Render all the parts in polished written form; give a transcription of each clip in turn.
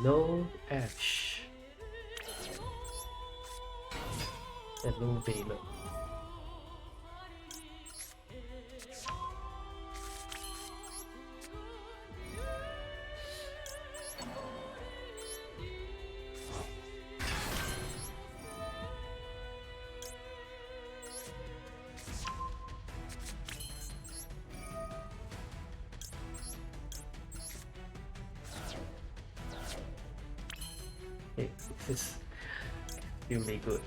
No Ash. And no Veiler. Okay, this is really good.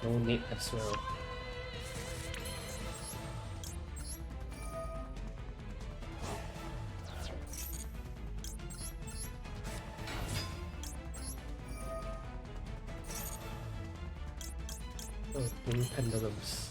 No need as well. Oh, Blue Pendulums.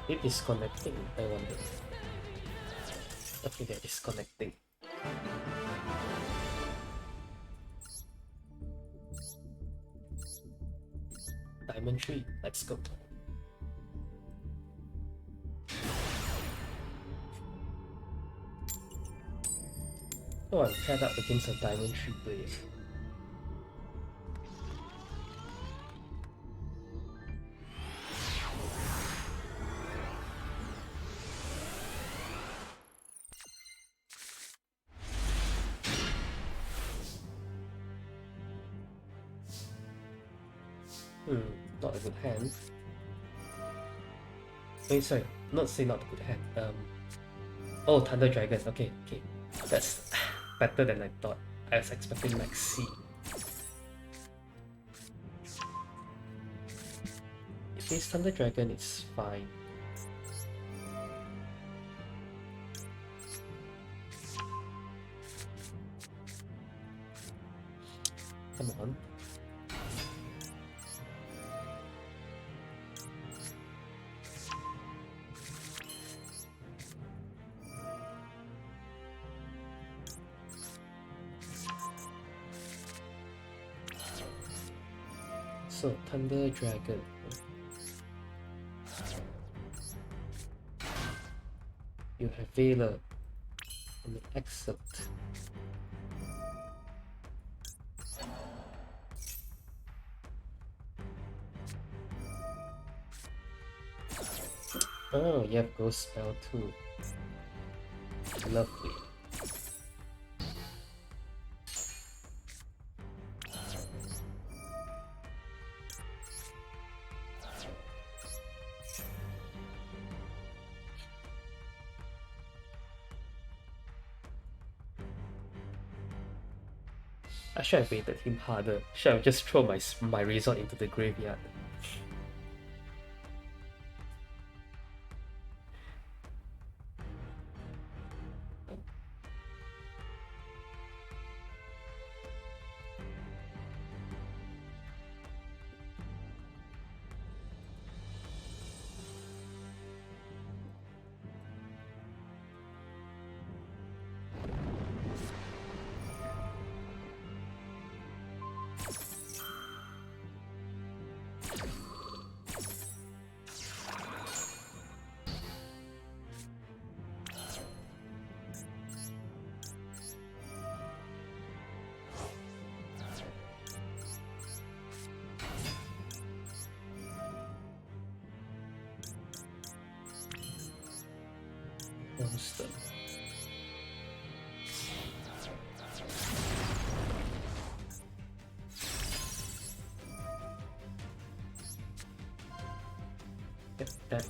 It is connecting, I wonder. Okay, they're disconnecting. Diamond 3, let's go. Oh, I'm paired up against a Diamond 3 player. Not a good hand. Oh, sorry, not a good hand. Oh, Thunder Dragon. Okay, that's better than I thought. I was expecting like C. If it's Thunder Dragon, it's fine. Come on. So, Thunder Dragon. You have Veiler. And accept. Oh, you have Ghost Spell too. Lovely. I should have baited him harder. Should have just thrown my resort into the graveyard. Monster. Get that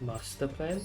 master plan.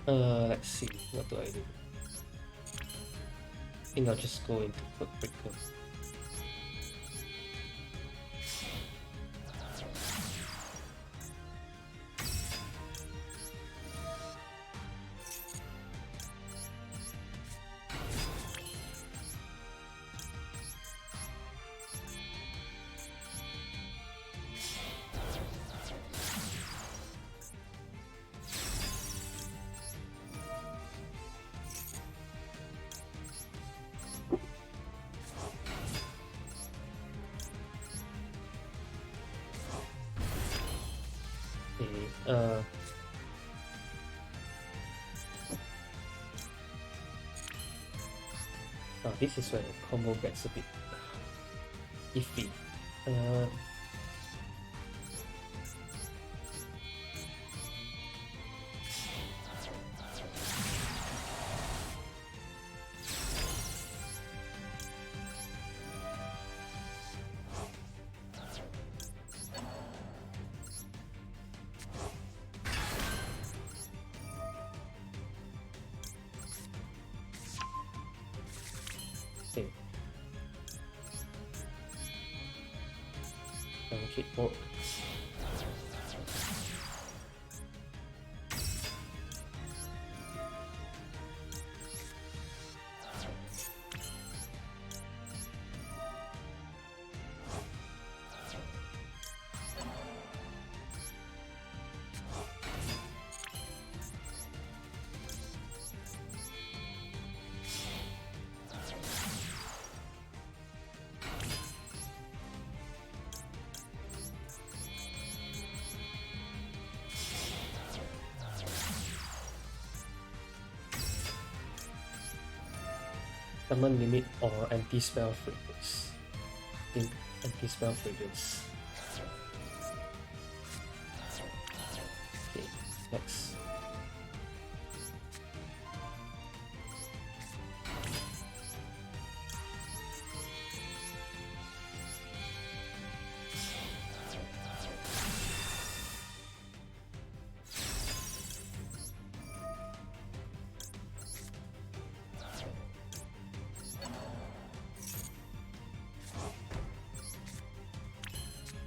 Let's see, what do I do? I think I'll just go into Foot Breaker. Okay, oh, this is where the combo gets a bit iffy. Okay. Keep work. Summon limit or anti-spell fragrance. I think anti-spell fragrance. Okay, next.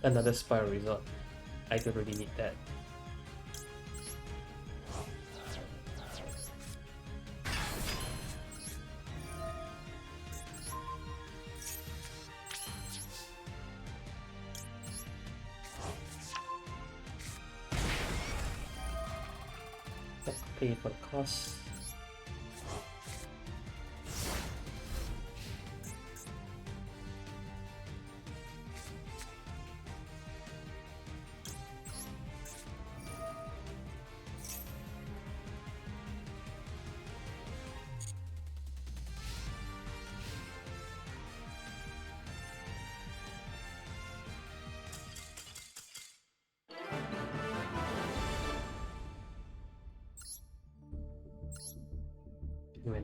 Another Spiral Resort. I don't really need that. Pay for the cost.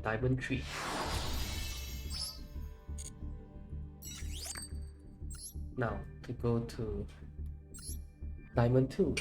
Diamond 3. Now to go to Diamond 2.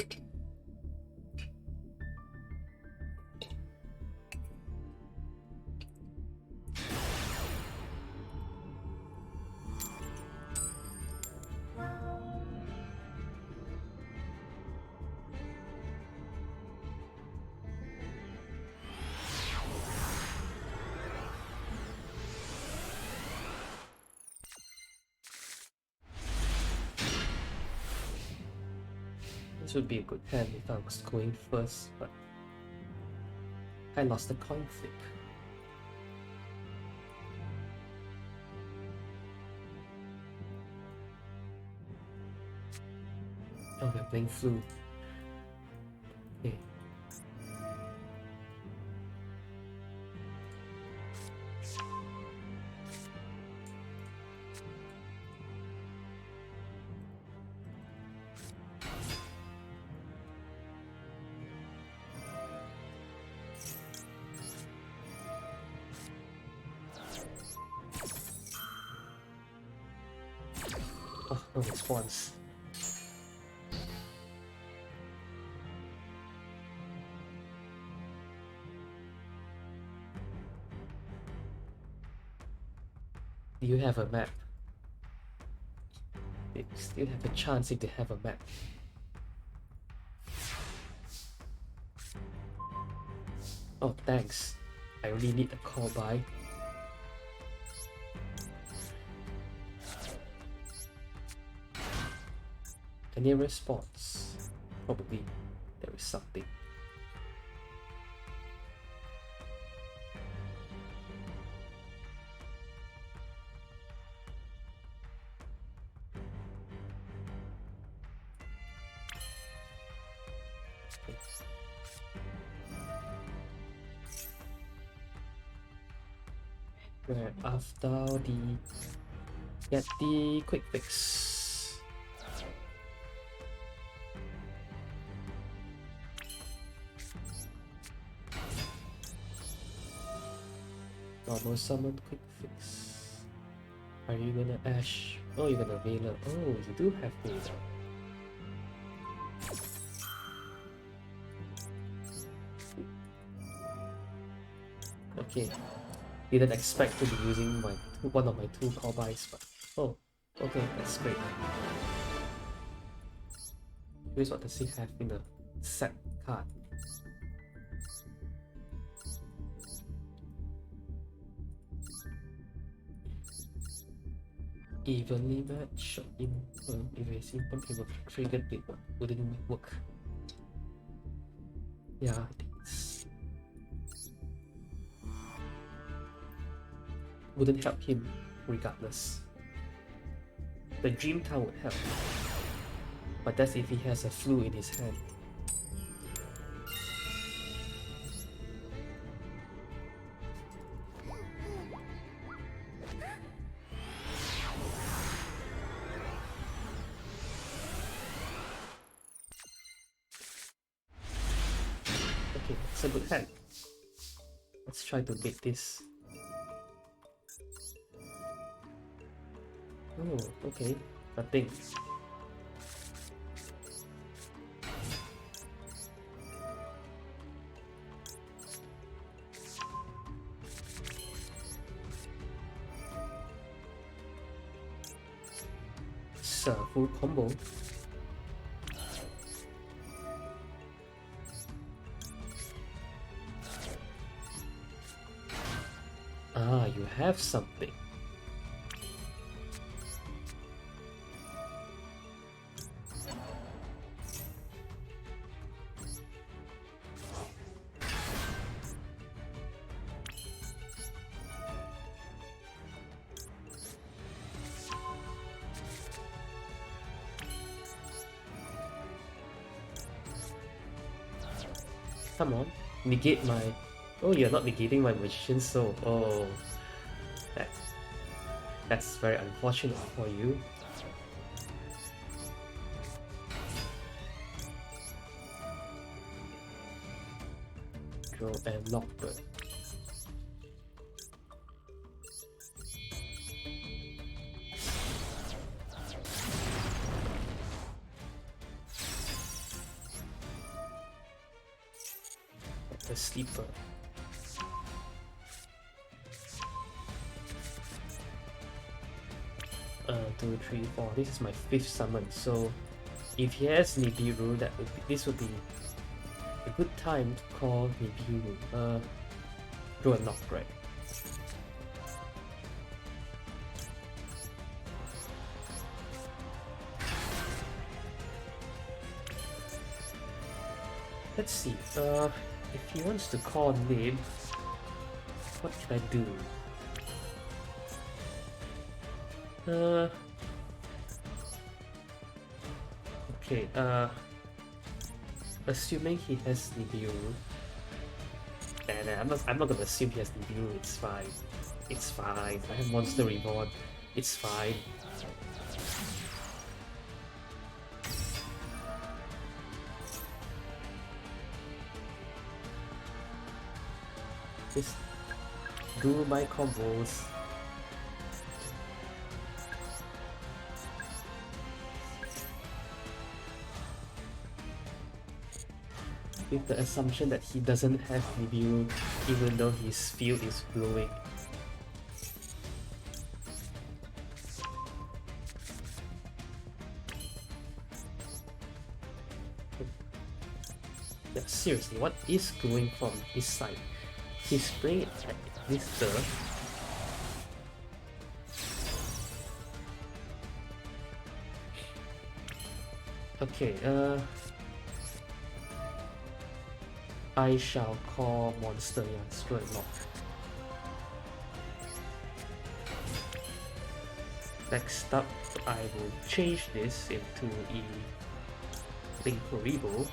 This would be a good hand if I was going first, but I lost the coin flip. Oh, we're playing flu. Okay. Oh, no response. Do you have a map? They still have a chance if they have a map. Oh, thanks. I really need a call by. Any response? Probably there is something. Okay. Where after get the quick fix. Normal summon quick fix. Are you gonna Ash? Oh, you're gonna Veiler. Oh, you do have Veiler. Okay. Didn't expect to be using one of my two call buys, but oh, okay, that's great. Here's what does he have in the set card. Evenly match erasing pumpkin triggered it wouldn't work. Yeah, I think wouldn't help him regardless. The Dream Town would help, but that's if he has a flu in his hand. Okay, it's a good hand. Let's try to beat this. Oh, okay. Nothing. It's a full combo. Ah, you have something. Come on, negate my... Oh, you're not negating my Magician's Soul. Oh, that's very unfortunate for you. Draw and Lockbird. a sleeper. 2, 3, 4. This is my 5th summon, so if he has Nibiru, this would be a good time to call Nibiru. Draw a knock, right? Let's see. If he wants to call Nib, what can I do? Okay, assuming he has Nibiru, and I'm not gonna assume he has Nibiru, it's fine. It's fine. I have Monster Reborn. It's fine. Just do my combos. With the assumption that he doesn't have Nibiru, even though his field is glowing. Yeah, seriously, what is going from his side? He's playing it at this turn. Okay, I shall call monster, yeah, screw it, lock. Next up, I will change this into a Linkoribo.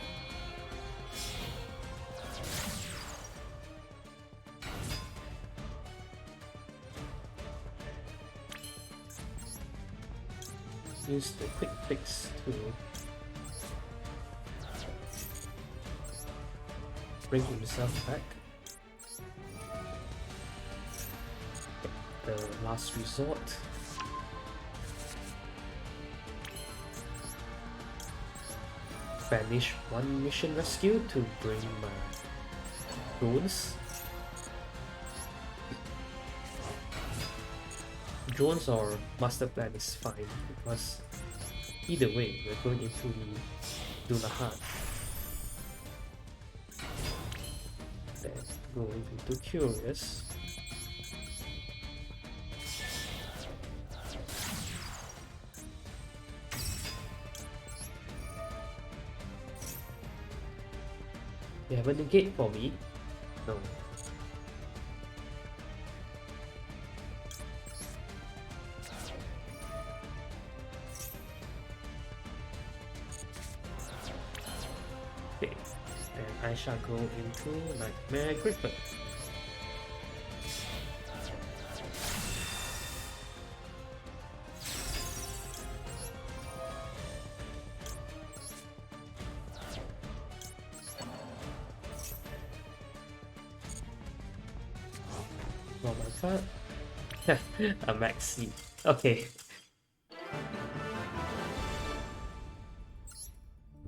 Use the quick fix to bring himself back. The last resort. Banish one mission rescue to bring my drones. Drones or master plan is fine because either way we're going into the Dunahan. Then going into Curious. You have a negate for me? No. Okay, and I shall go into Nightmare Griffin. Oh my god. A maxi. Okay.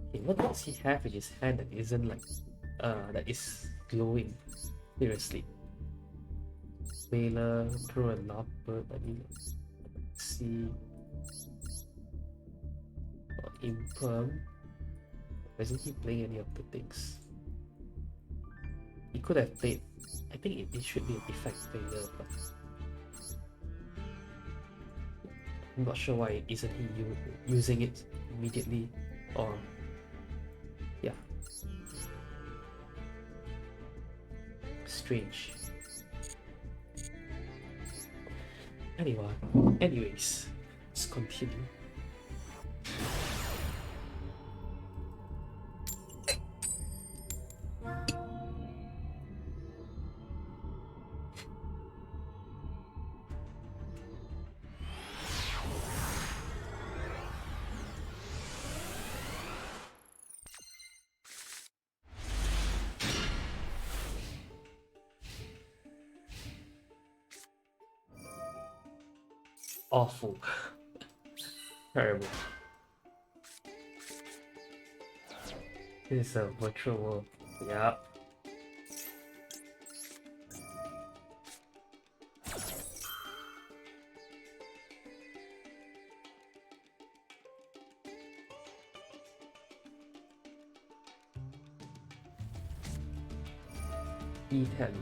Okay, what does he have in his hand that isn't that is glowing? Seriously. Whaler, throw a Lovebird, I mean, see. Or Imperm. Isn't he playing any of the things? He could have played. I think it should be an effect failure, but I'm not sure why isn't he using it immediately, or yeah, strange. Anyways, let's continue. Awful. Terrible. This is a virtual world. Yep. D10.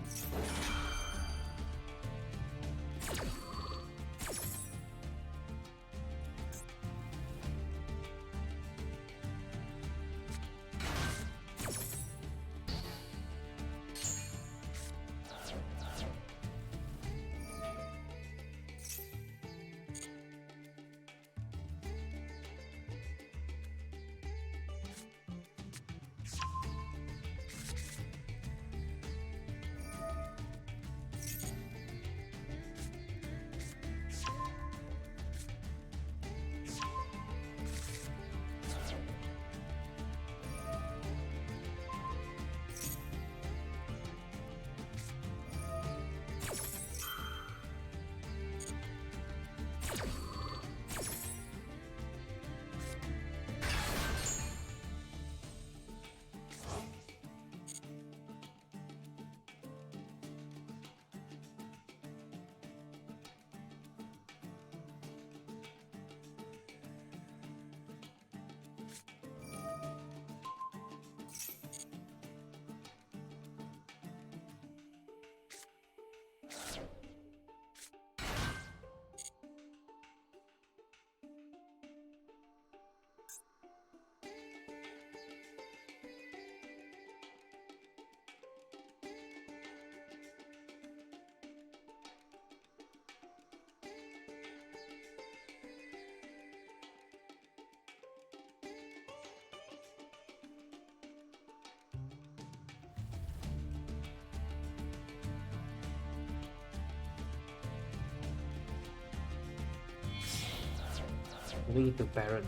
Moving into Baron.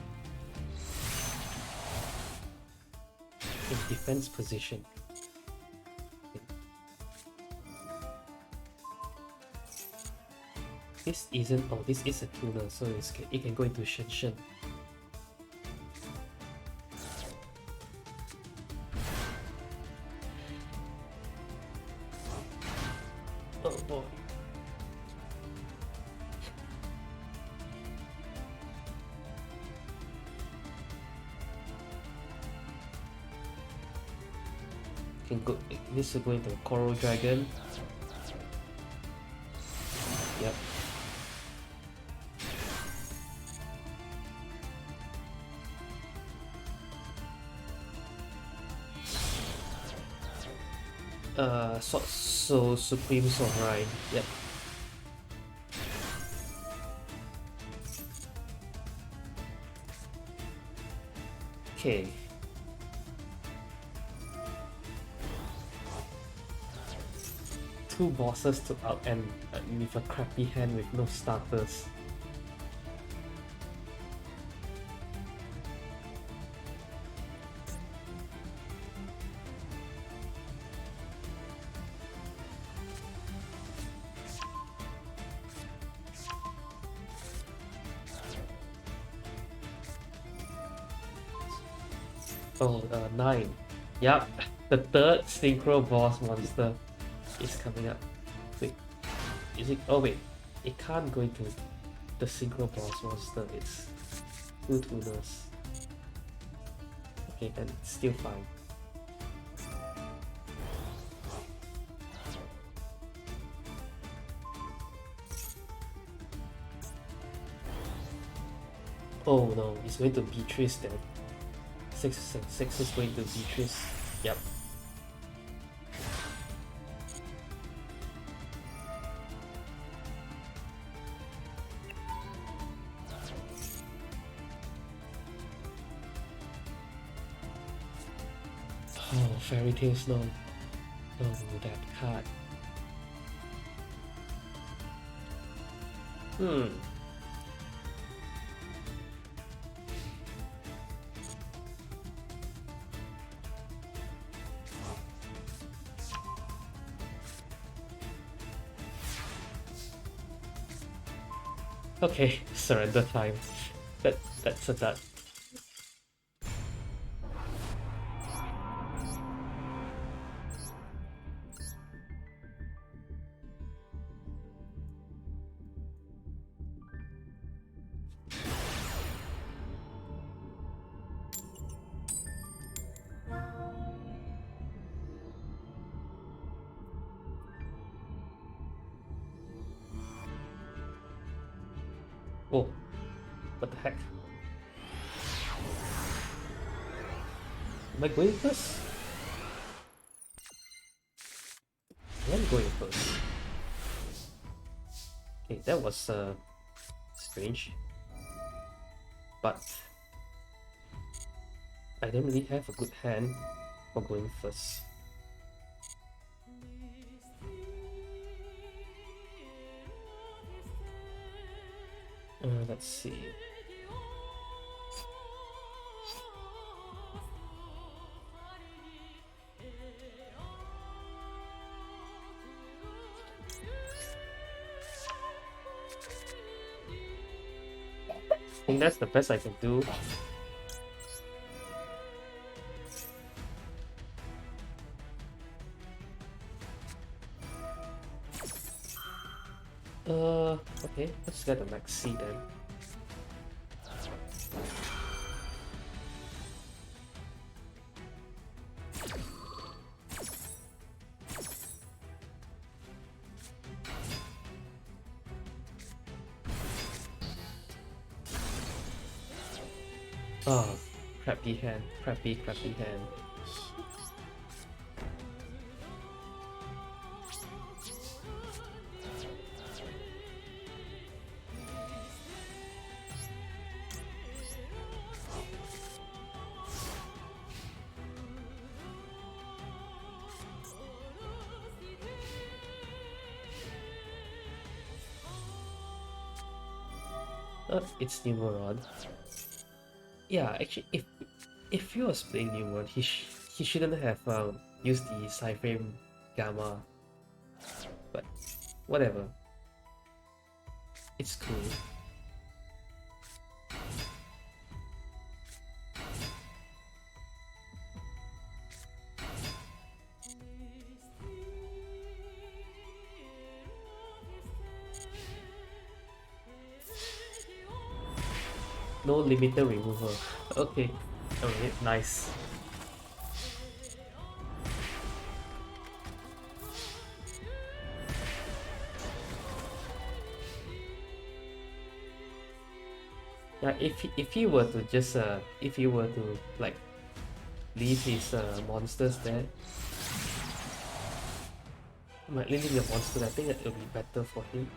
In defense position. This isn't. Oh, this is a tuner, so it can go into Shen. Oh boy. Can go. This will go into Coral Dragon. Yep. So Supreme Samurai. Yep. Okay. Two bosses to out and with a crappy hand with no starters. Oh, 9. Yep, the third synchro boss monster is coming up. Wait, is it? Oh wait, it can't go into the synchro boss monster. It's 2 tuners. Okay, then it's still fine. Oh no, it's going to Beatrice then. 6 is going to Beatrice. Yep. Oh, Fairy Tales, no. No, that card. Okay, surrender time. That's a dud. Oh, what the heck? Am I going first? I am going first. Okay, that was strange. But I don't really have a good hand for going first. Let's see. I think that's the best I can do. Okay, let's get the max C then. Oh, crappy hand, crappy hand. It's Numeron. Yeah, actually, if he was playing Numeron, he shouldn't have used the Cyframe Gamma. But whatever, it's cool. No limiter removal. Okay. Okay, nice. Yeah, if he were to just if he were to like leave his monsters there, like leaving the monster, I think that it'll be better for him.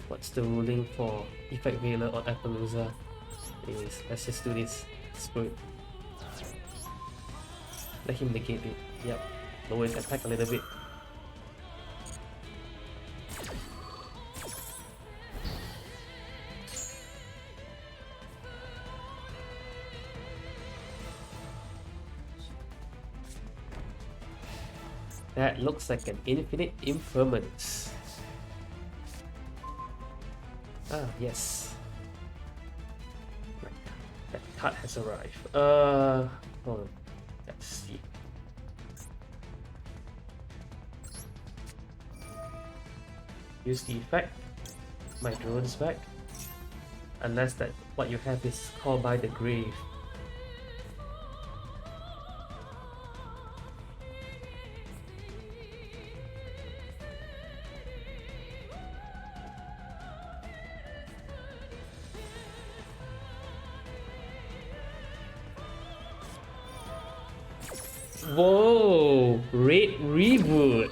What's the ruling for Effect Veiler on Appaloosa? Anyways, let's just do this. Screw it. Let him negate it. Yep. Lower his attack a little bit. That looks like an infinite impermanence. Ah, yes. That card has arrived. Hold on. Let's see. Use the effect. My drone's back. Unless that what you have is called by the grave. Whoa! Raid reboot!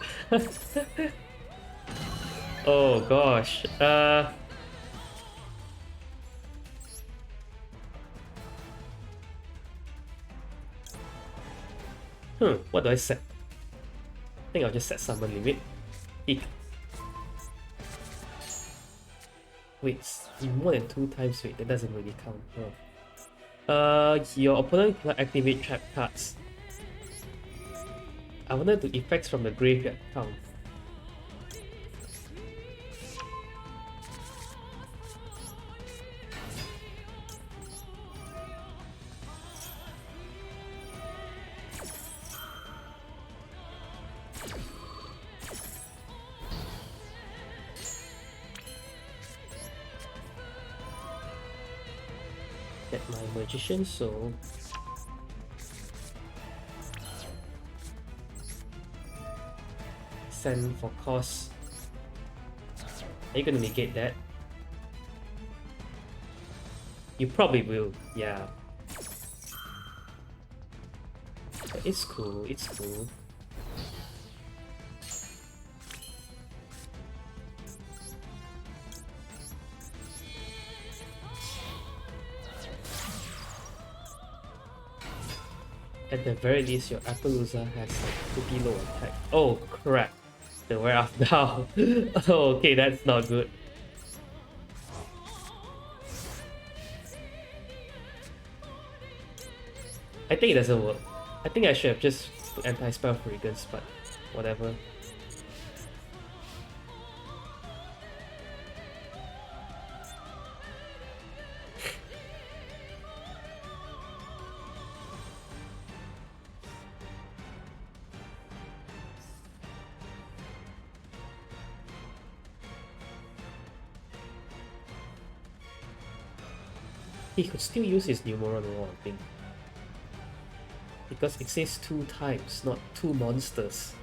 Oh gosh. What do I set? I think I'll just set summon limit. Eek. Wait, more than 2 times, wait, that doesn't really count. Your opponent cannot activate trap cards. I wanted to effects from the graveyard count. Get my magician soul. Send for cost. Are you gonna negate that? You probably will, yeah. But it's cool, it's cool. At the very least, your Appaloosa has like pretty low attack. Oh crap! The wear off now. Oh, okay, that's not good. I think it doesn't work. I think I should have just put anti-spell fragrance, but whatever. He could still use his Numeron Wall, I think. Because it says 2 types, not 2 monsters.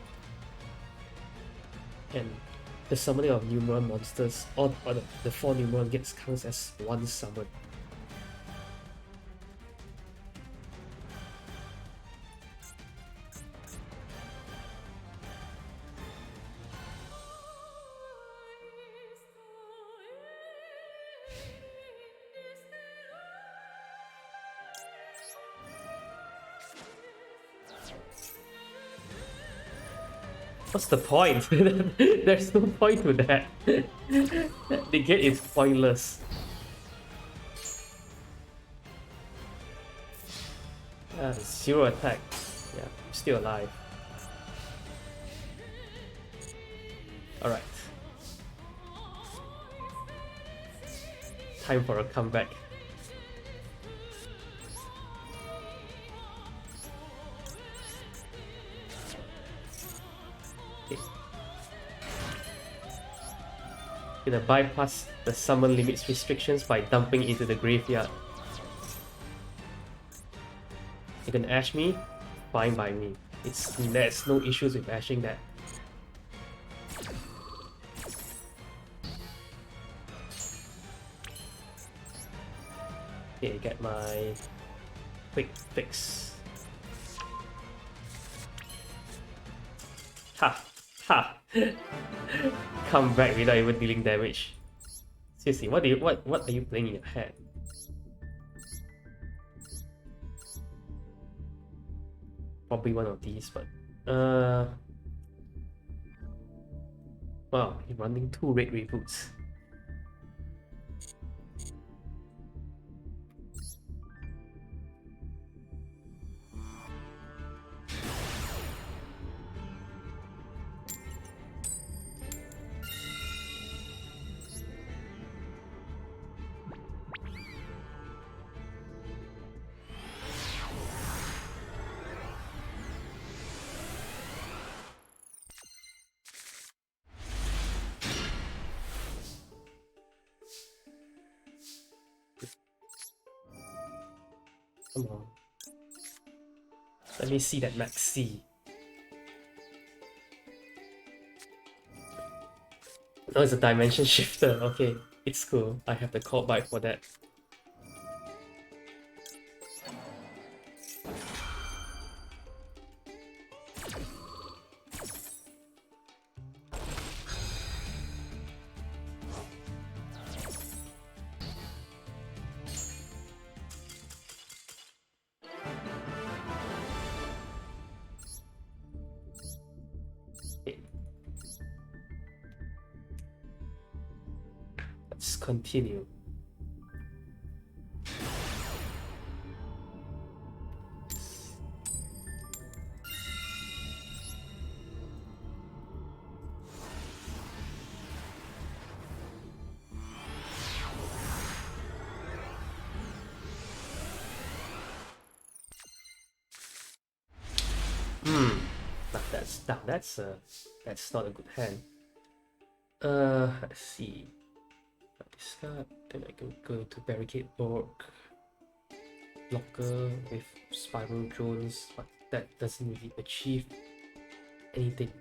And the summoning of Numeron monsters, or the 4 Numeron gets counts as 1 summon. What's the point? There's no point to that. The gate is pointless. Zero attack. Yeah, I'm still alive. Alright. Time for a comeback. Gonna bypass the summon limits restrictions by dumping into the graveyard. You can ash me, fine by me. There's no issues with ashing that. Okay, get my quick fix. Ha! Ha! Come back without even dealing damage. Seriously, what are you playing in your head? Probably one of these, but wow, you're running 2 red reboots. Come on. Let me see that max C. Oh, it's a dimension shifter. Okay, it's cool. I have the call bite for that. Let's continue. That's not a good hand. Let's see. Discard, then I can go to barricade board, blocker with spiral drones, but that doesn't really achieve anything.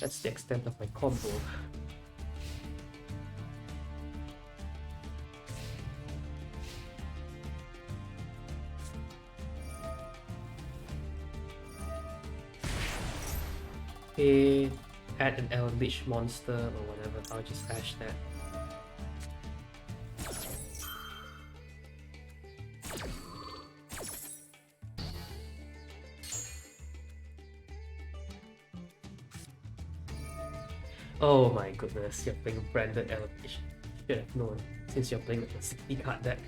That's the extent of my combo. Okay, add an Eldritch monster or whatever, I'll just ash that. Oh my goodness, you're playing branded Eldritch. Should have known, since you're playing a 60 card deck.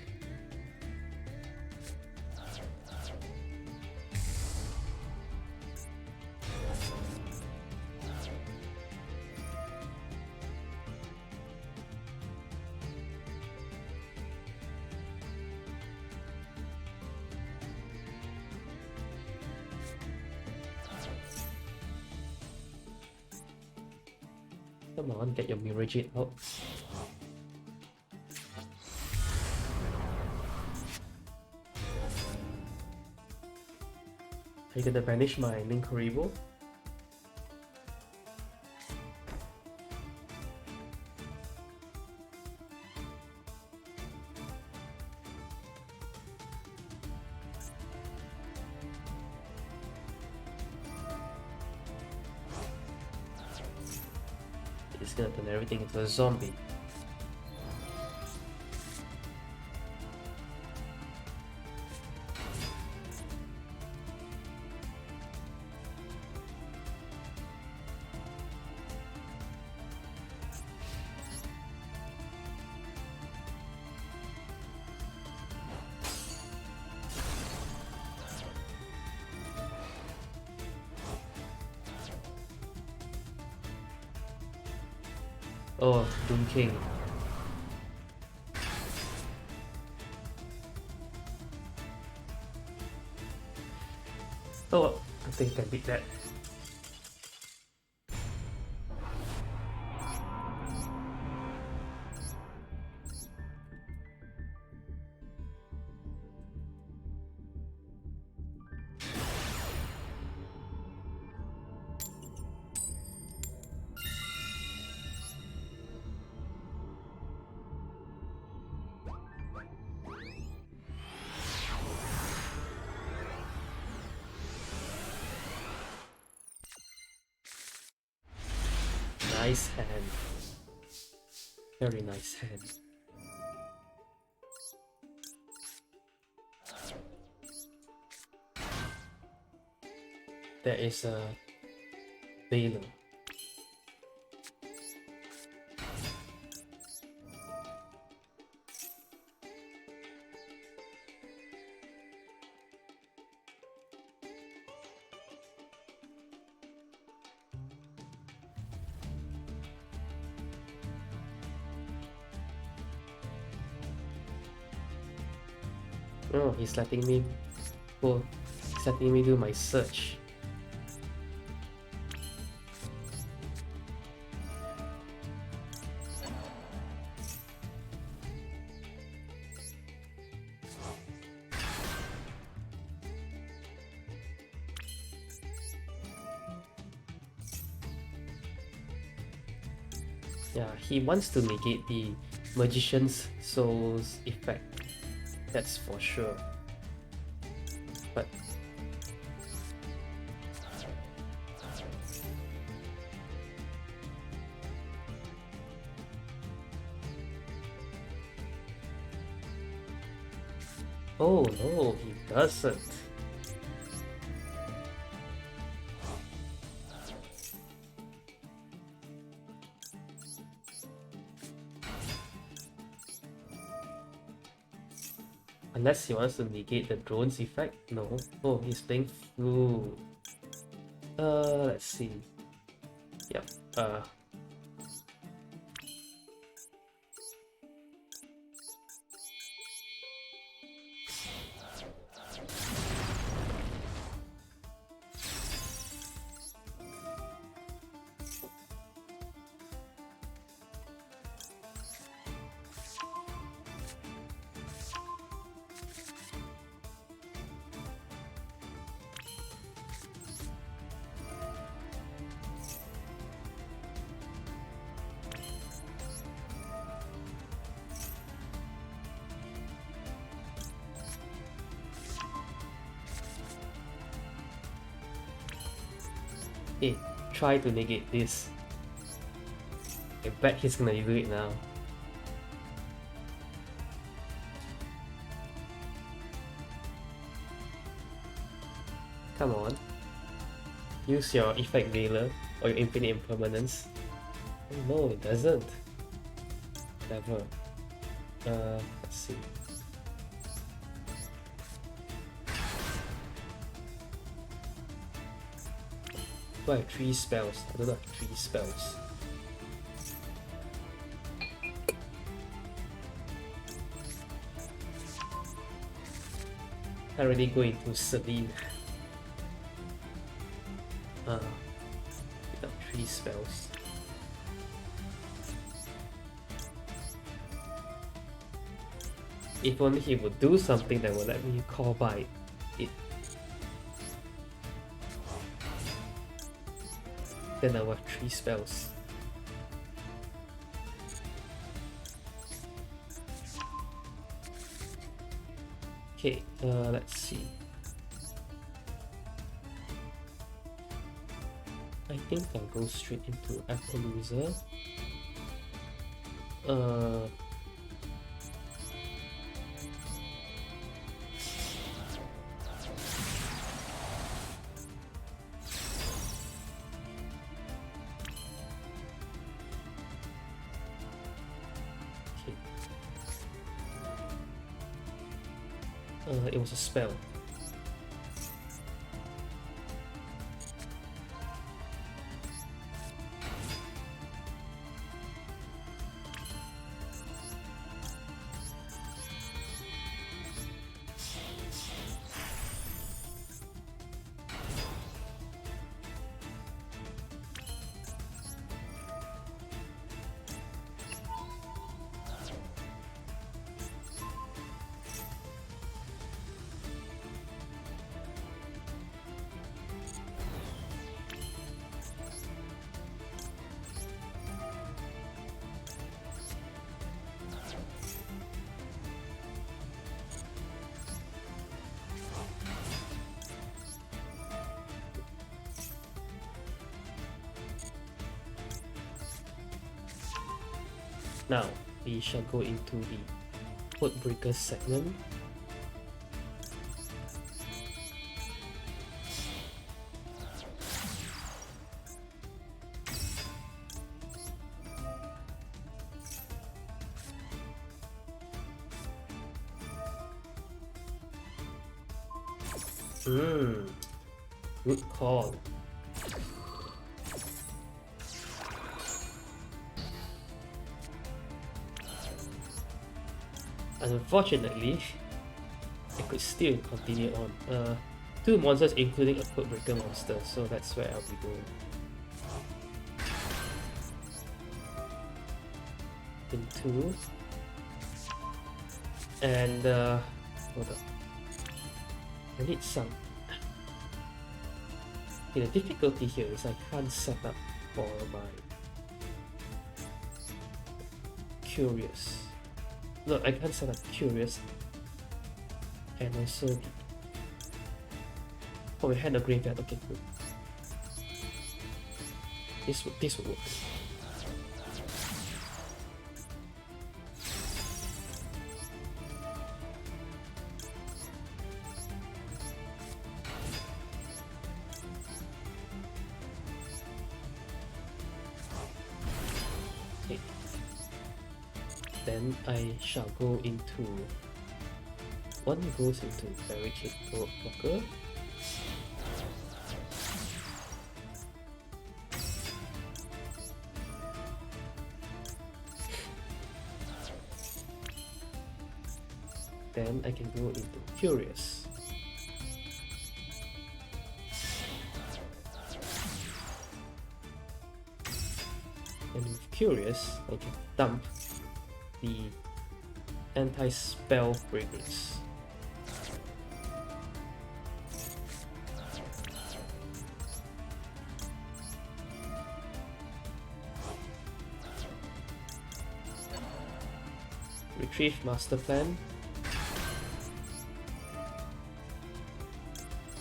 Come on, get your Mirage Jade out. Are you gonna banish my Linkuriboh? It's gonna turn everything into a zombie. Oh, Doom King. Oh, I think I can beat that. Nice hand. Very nice hand. There is a Veiler. Oh, he's letting me go. He's letting me do my search. Yeah, he wants to negate the Magician's Soul's effect. That's for sure. But oh no, he doesn't. Unless he wants to negate the drone's effect? No. Oh, he's playing Flu. Let's see. Yep. Hey, try to negate this. I bet he's gonna do it now. Come on. Use your effect veiler or your infinite impermanence. Oh, no, it doesn't. Clever. Let's see. Do I have 3 spells? I don't have 3 spells. Can't really go into Celine. Without 3 spells. If only he would do something that would let me call by it. Then I will have 3 spells. Okay, let's see. I think I'll go straight into Appaloosa. It was a spell. Now, we shall go into the Codebreaker segment. Good call. Unfortunately, I could still continue on. 2 monsters including a Codebreaker monster, so that's where I'll be going. Into and hold on. I need some. Okay, the difficulty here is I can't set up for my Curious. No, I can't set up Curious. And also the... Oh, we had a graveyard. Okay, good. This would work. Okay. Then I shall go into... One goes into Barricade Blocker. Then I can go into Curious. And with Curious, I can dump the anti-spell fragrance. Retrieve Master Plan.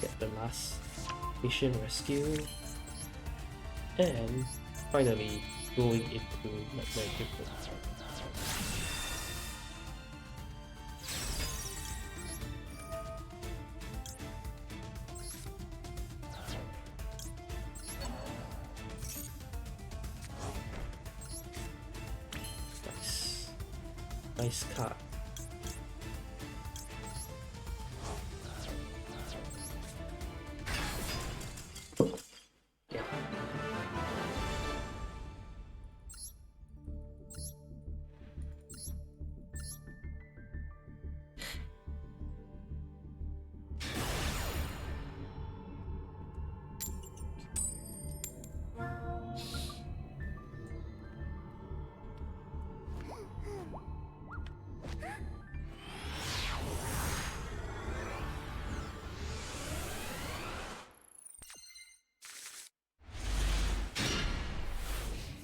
Get the last mission rescue. And finally going into Nightmare Griffin. Nice. Nice card. Yeah.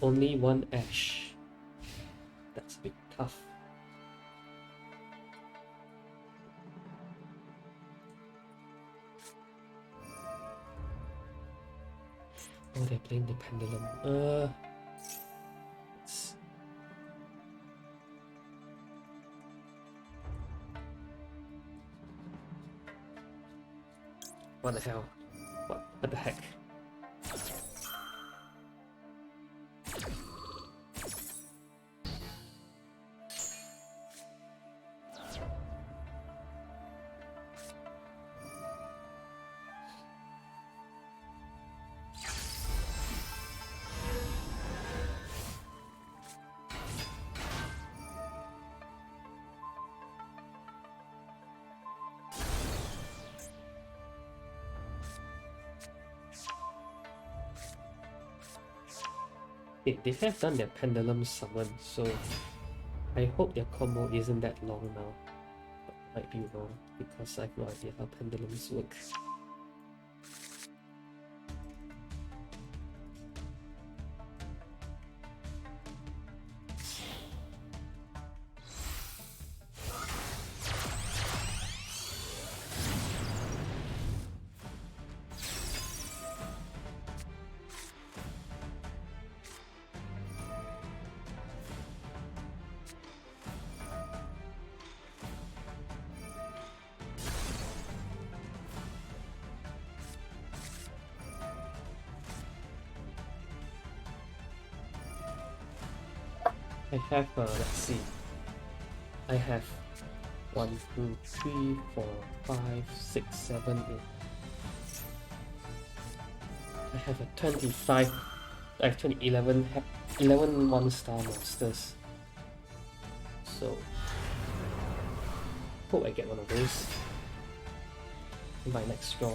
Only one Ash. That's a bit tough. Oh, they're playing the Pendulum. What the hell? What the heck? They have done their Pendulum summon, so I hope their combo isn't that long now. But might be wrong, because I have no idea how Pendulums work. I have, let's see. I have 1, 2, 3, 4, 5, 6, 7, 8. I have a 25. I have 11 1-star monsters. So, hope I get one of those in my next draw.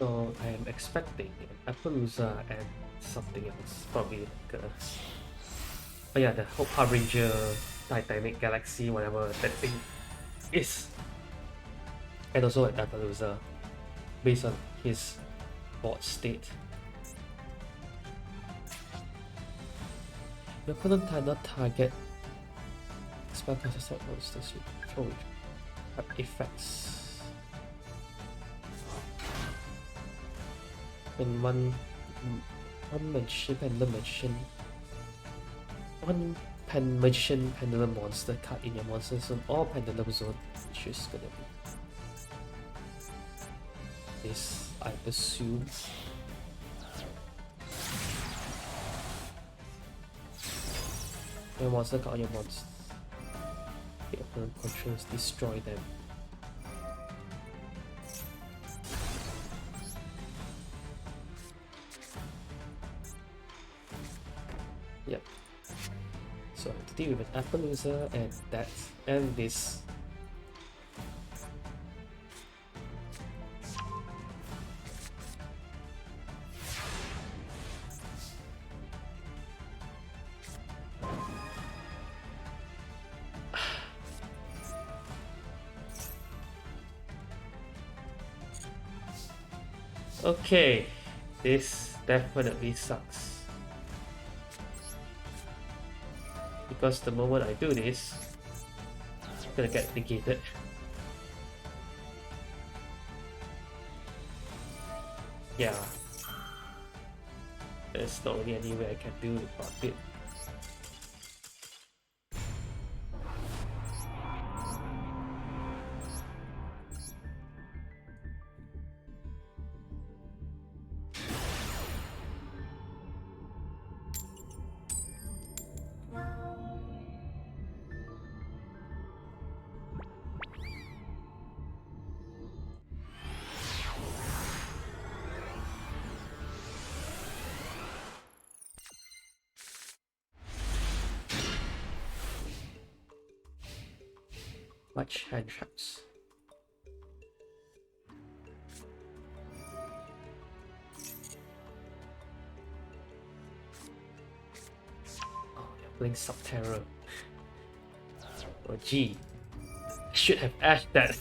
So I am expecting an Appaloosa and something else, probably like oh yeah, the Hope Harbinger, Titanic Galaxy, whatever that thing is, and also an Appaloosa, based on his board state. Your opponent cannot target spellcaster set monsters you control with effects. When one magician pendulum monster card in your monster zone or pendulum zone, which is gonna be this, I assume. Your monster card on your monster, your opponent controls, destroy them. Yep. So I have to deal with an Appaloosa and that and this. Okay, this definitely sucks. Because the moment I do this, it's gonna get negated. Yeah. There's not really any way I can do about it. Much hand traps. Oh, you're playing Subterror. Oh gee, I should have asked that.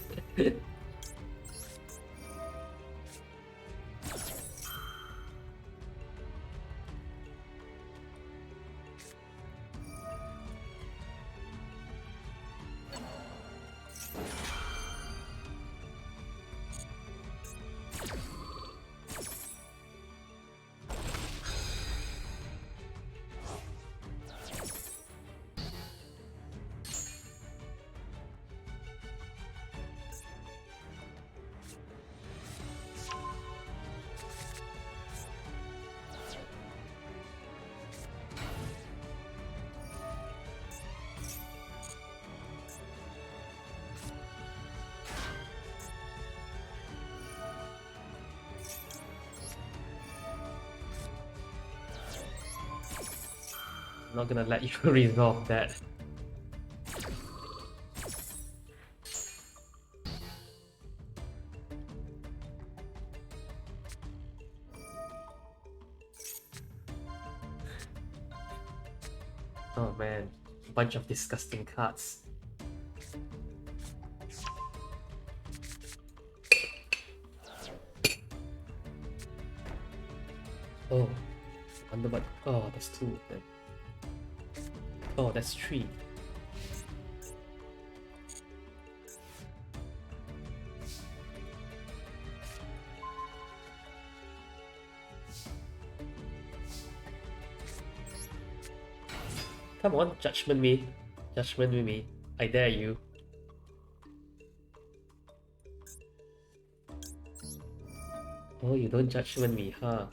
I'm not gonna let you resolve that. Oh man, a bunch of disgusting cards. Oh, wonder what. Oh, that's two then. Oh, that's three. Come on, judgment me. Judgment me. I dare you. Oh, you don't judgment me, huh?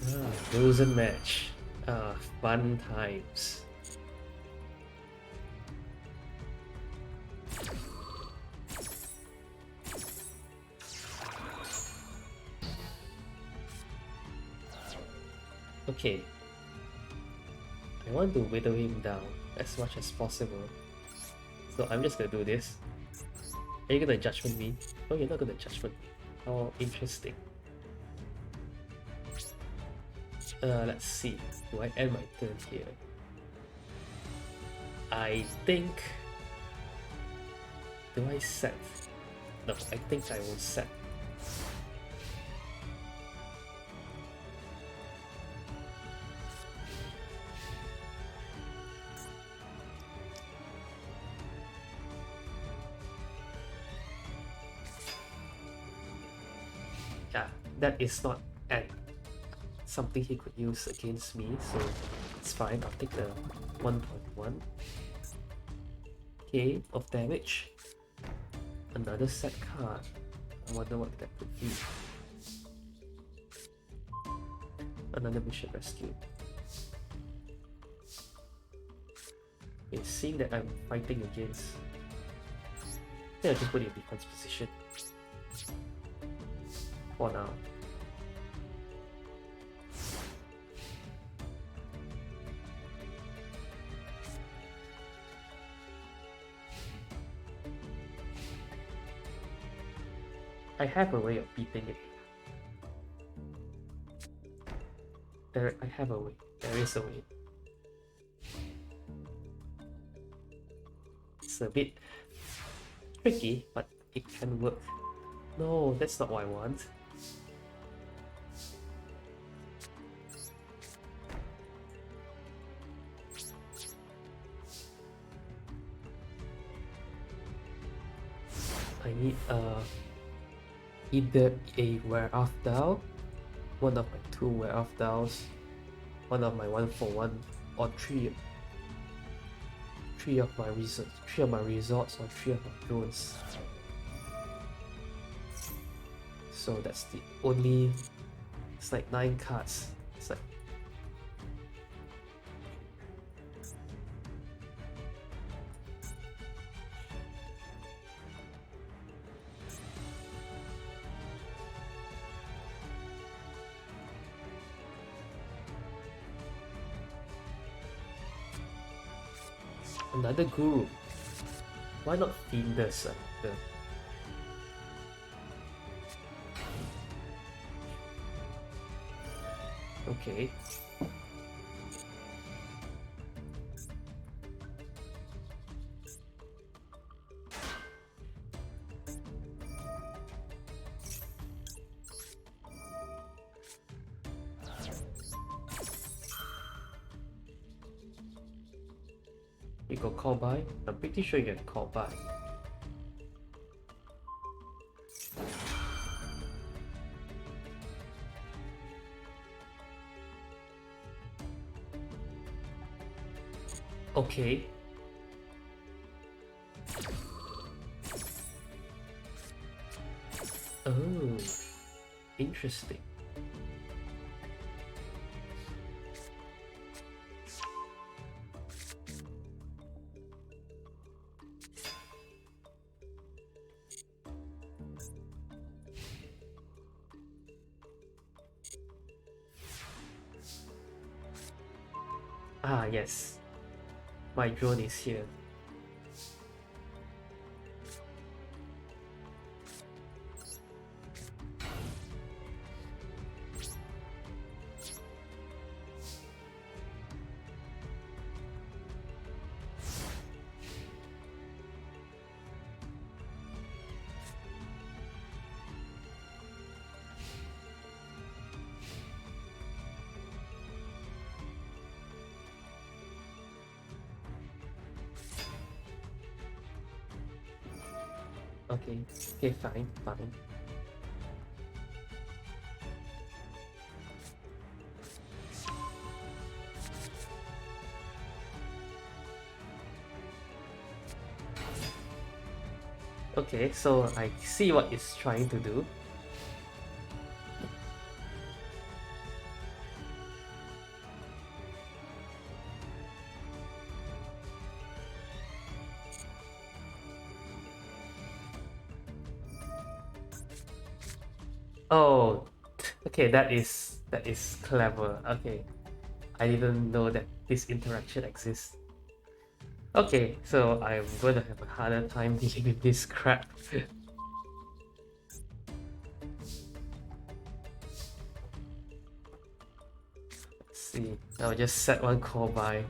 Ah, frozen match. Ah, fun times. Okay. I want to whittle him down as much as possible. So I'm just gonna do this. Are you gonna judgment me? Oh, you're not gonna judgment me. Oh, interesting. Let's see. Do I end my turn here? I think... Do I set? No, I think I will set. Yeah, that is not something he could use against me, so it's fine. I'll take the 1.1 k of damage. Another set card. I wonder what that could be. Another mission rescue. Okay, seeing that I'm fighting against, I think I'll just put it in defense position for now. I have a way of beating it. I have a way. There is a way. It's a bit tricky, but it can work. No, that's not what I want. I need either a wear-off dial, one of my 2 wear-off dials, one of my 1-for-1, or three of my resorts, or 3 of my drones. So that's the only. It's like 9 cards. It's like another guru. Why not Fiendus? Okay. You got call by? I'm pretty sure you get called by. Okay. Oh, interesting. Ah, yes. My drone is here. Okay, okay, fine, fine. Okay, so I see what it's trying to do. Oh, okay, that is clever. Okay, I didn't know that this interaction exists. Okay, so I'm going to have a harder time dealing with this crap. Let's see, I'll just set one call by.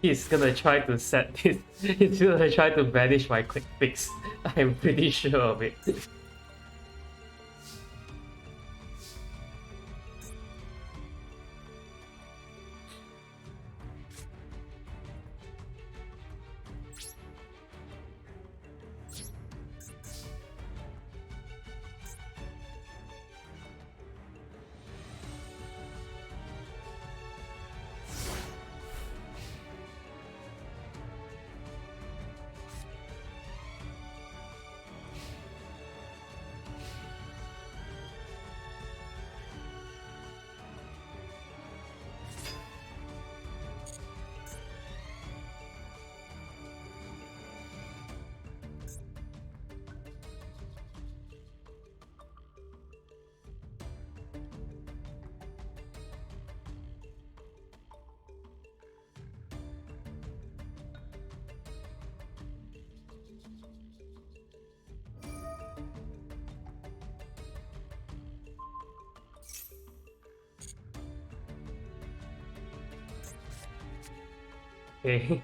He's gonna try to set this. He's gonna try to banish my quick fix. I'm pretty sure of it. Okay.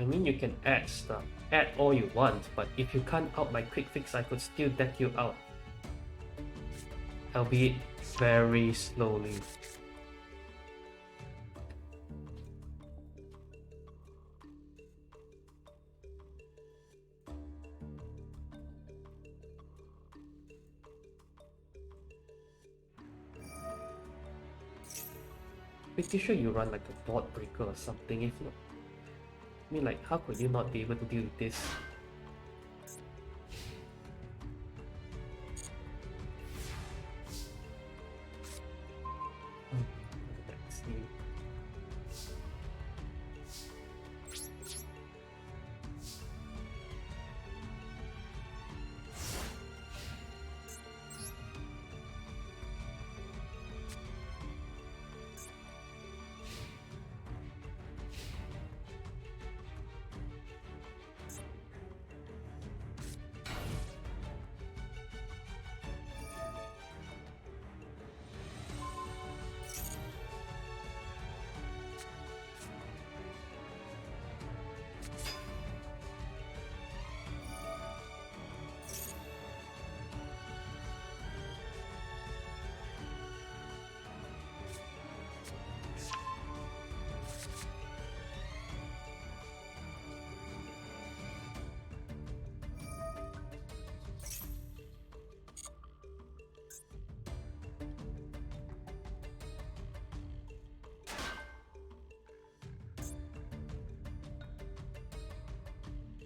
I mean, you can add stuff, add all you want, but if you can't out my quick fix, I could still deck you out. Albeit very slowly. Pretty sure you run like a board breaker or something, if not. I mean, like, how could you not be able to deal with this? Let's see.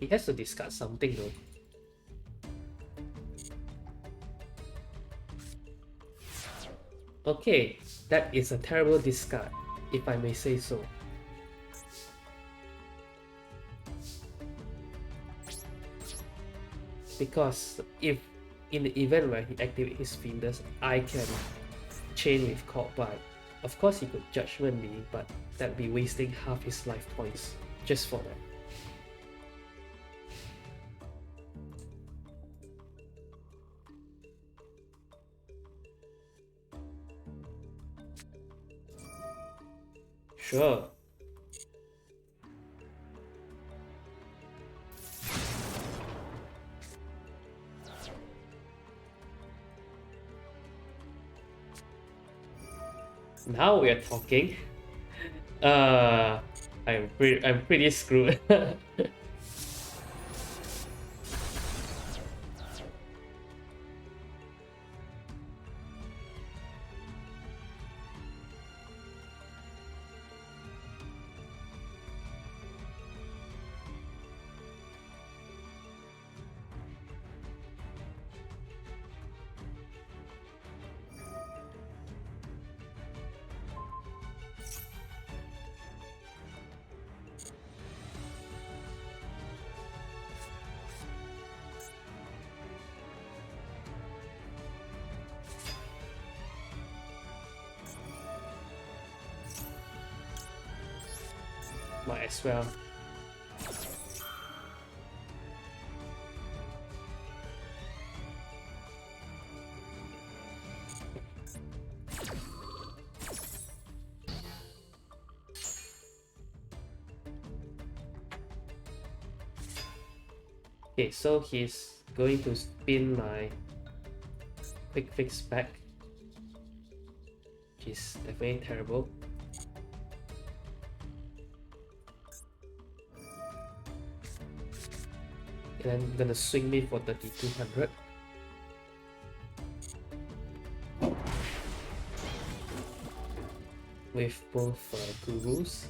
He has to discard something though. Okay, that is a terrible discard, if I may say so. Because if in the event where he activates his Findus, I can chain with Caught By. Of course he could Judgment me, but that'd be wasting half his life points just for that. Sure. Now we are talking. I'm pretty screwed. Might as well. Okay, so he's going to spin my quick fix back, which is definitely terrible. And I'm gonna swing me for 3200. With both gurus.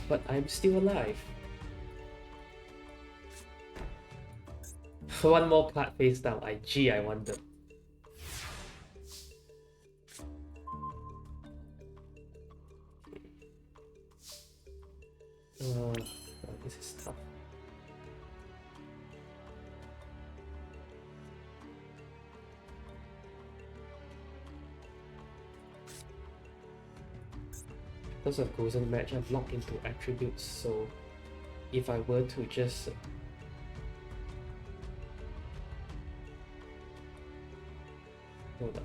But I'm still alive. For one more card face down, I wonder. This is tough. Because of Golden Match, I'm locked into attributes, so if I were to just hold on.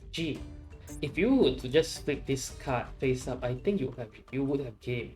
Gee, if you were to just flip this card face up, I think you would have game.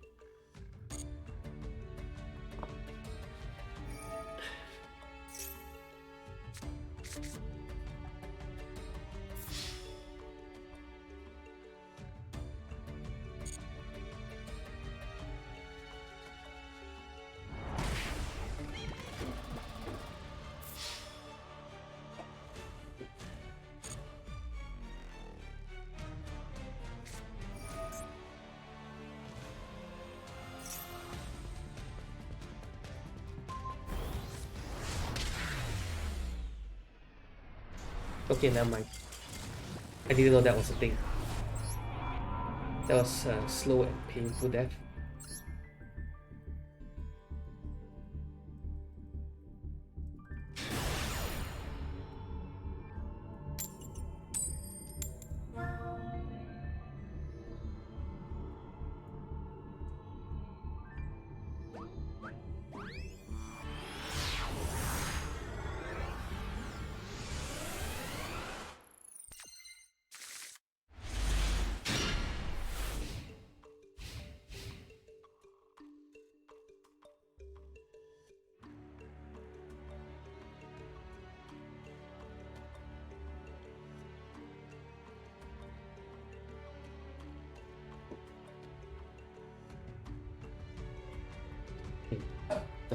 Okay, never mind. I didn't know that was a thing. That was a slow and painful death.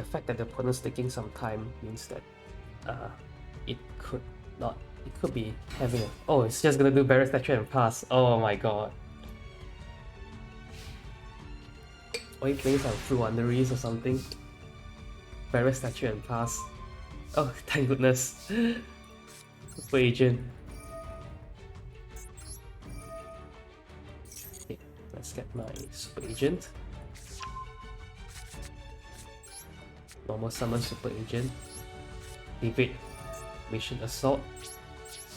fact that the opponent's taking some time means that it could not. It could be having a. Oh, it's just gonna do barrier statue and pass. Oh my god. Or he playing some True Wonderies or something. Barrier statue and pass. Oh, thank goodness. Super agent. Okay, let's get my super agent. Normal summon super agent. Evade mission assault.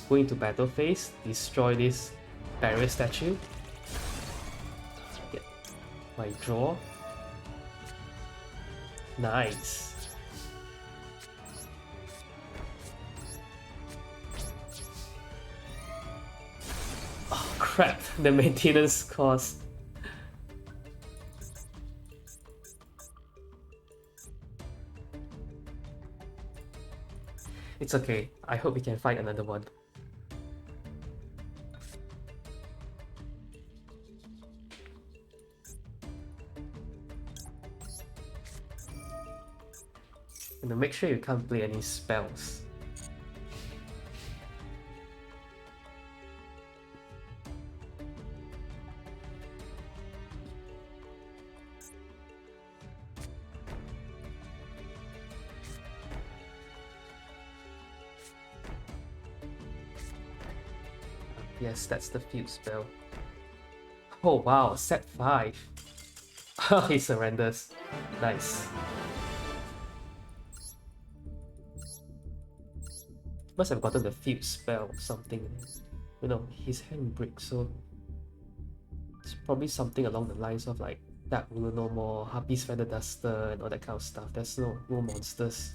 Go into battle phase. Destroy this barrier statue. Get my draw. Nice. Oh crap, the maintenance cost. It's okay, I hope we can find another one. And make sure you can't play any spells. Yes, that's the field spell. Oh wow, set 5. He surrenders. Nice. Must have gotten the field spell or something. You know, his hand breaks, so it's probably something along the lines of like Dark Ruler no more, Harpy's Feather Duster and all that kind of stuff. There's no monsters.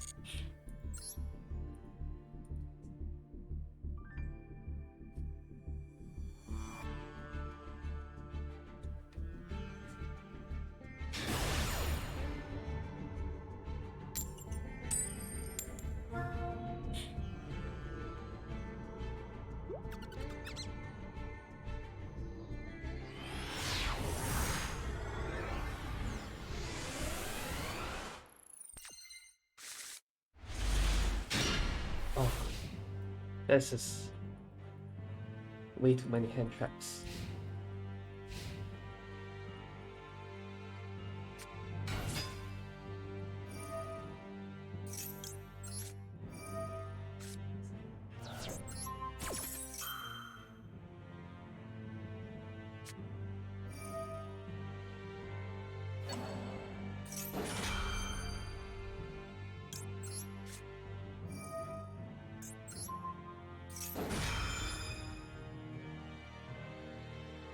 Oh, this is way too many hand traps.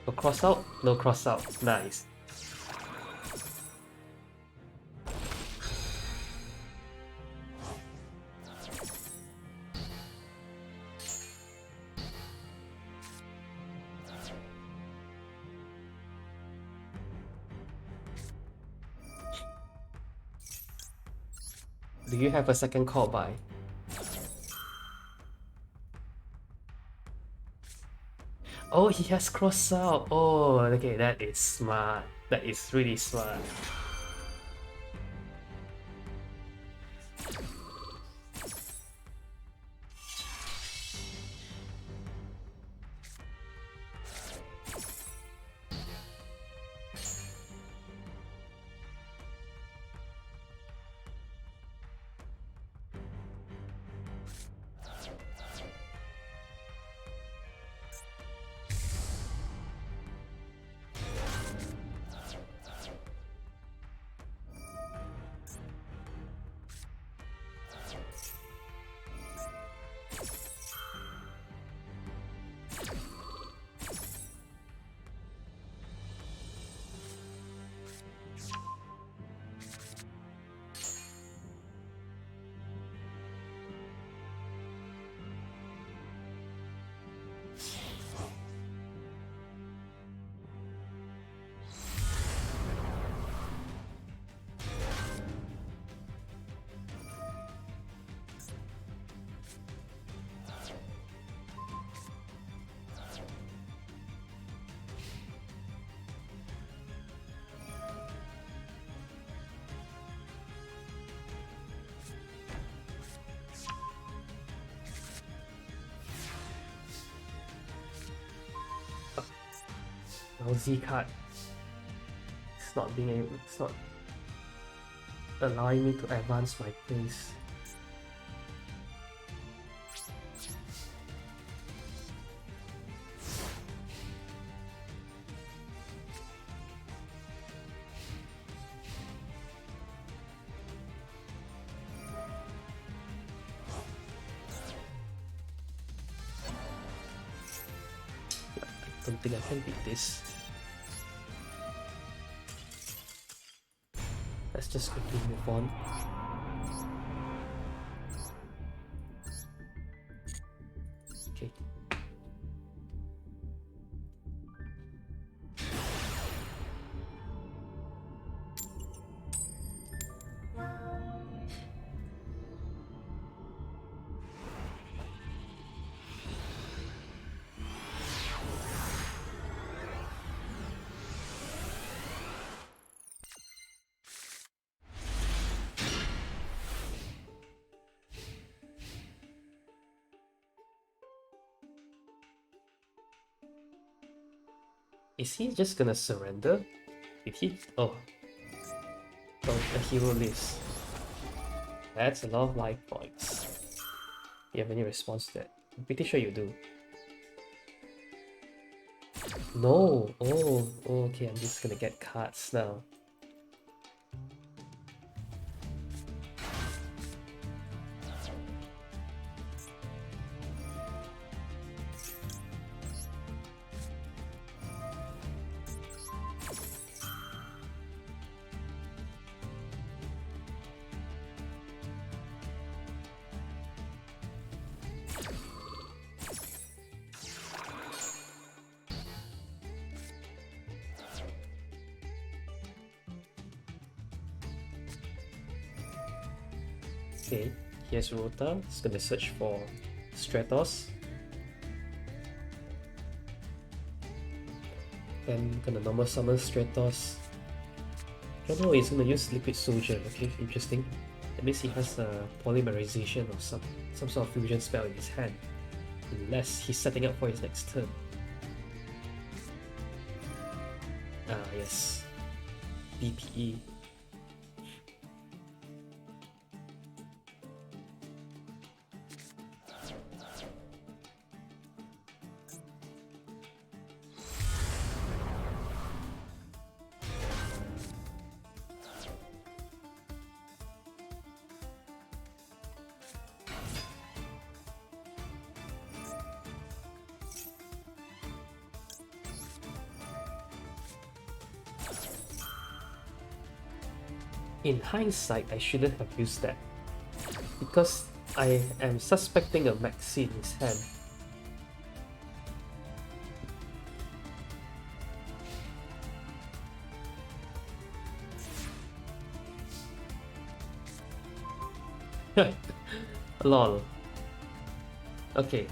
No cross out? No cross out. Nice. Do you have a second call by? Oh, he has cross out. Oh, okay, that is smart. That is really smart. Lousy card. It's not being able. It's not allowing me to advance my place. I don't think I can beat this. Let's just quickly move on. Okay. Is he just gonna surrender? Did he? Oh. Oh, the hero lives. That's a lot of life points. You have any response to that? I'm pretty sure you do. No! Oh, okay, I'm just gonna get cards now. Okay, here's Rota. It's gonna search for Stratos. Then gonna normal summon Stratos. Oh, he's gonna use Liquid Soldier. Okay, interesting. That means he has a polymerization or some sort of fusion spell in his hand. Unless he's setting up for his next turn. Ah, yes. BPE. In hindsight, I shouldn't have used that, because I am suspecting a maxi in his hand. Lol. Okay.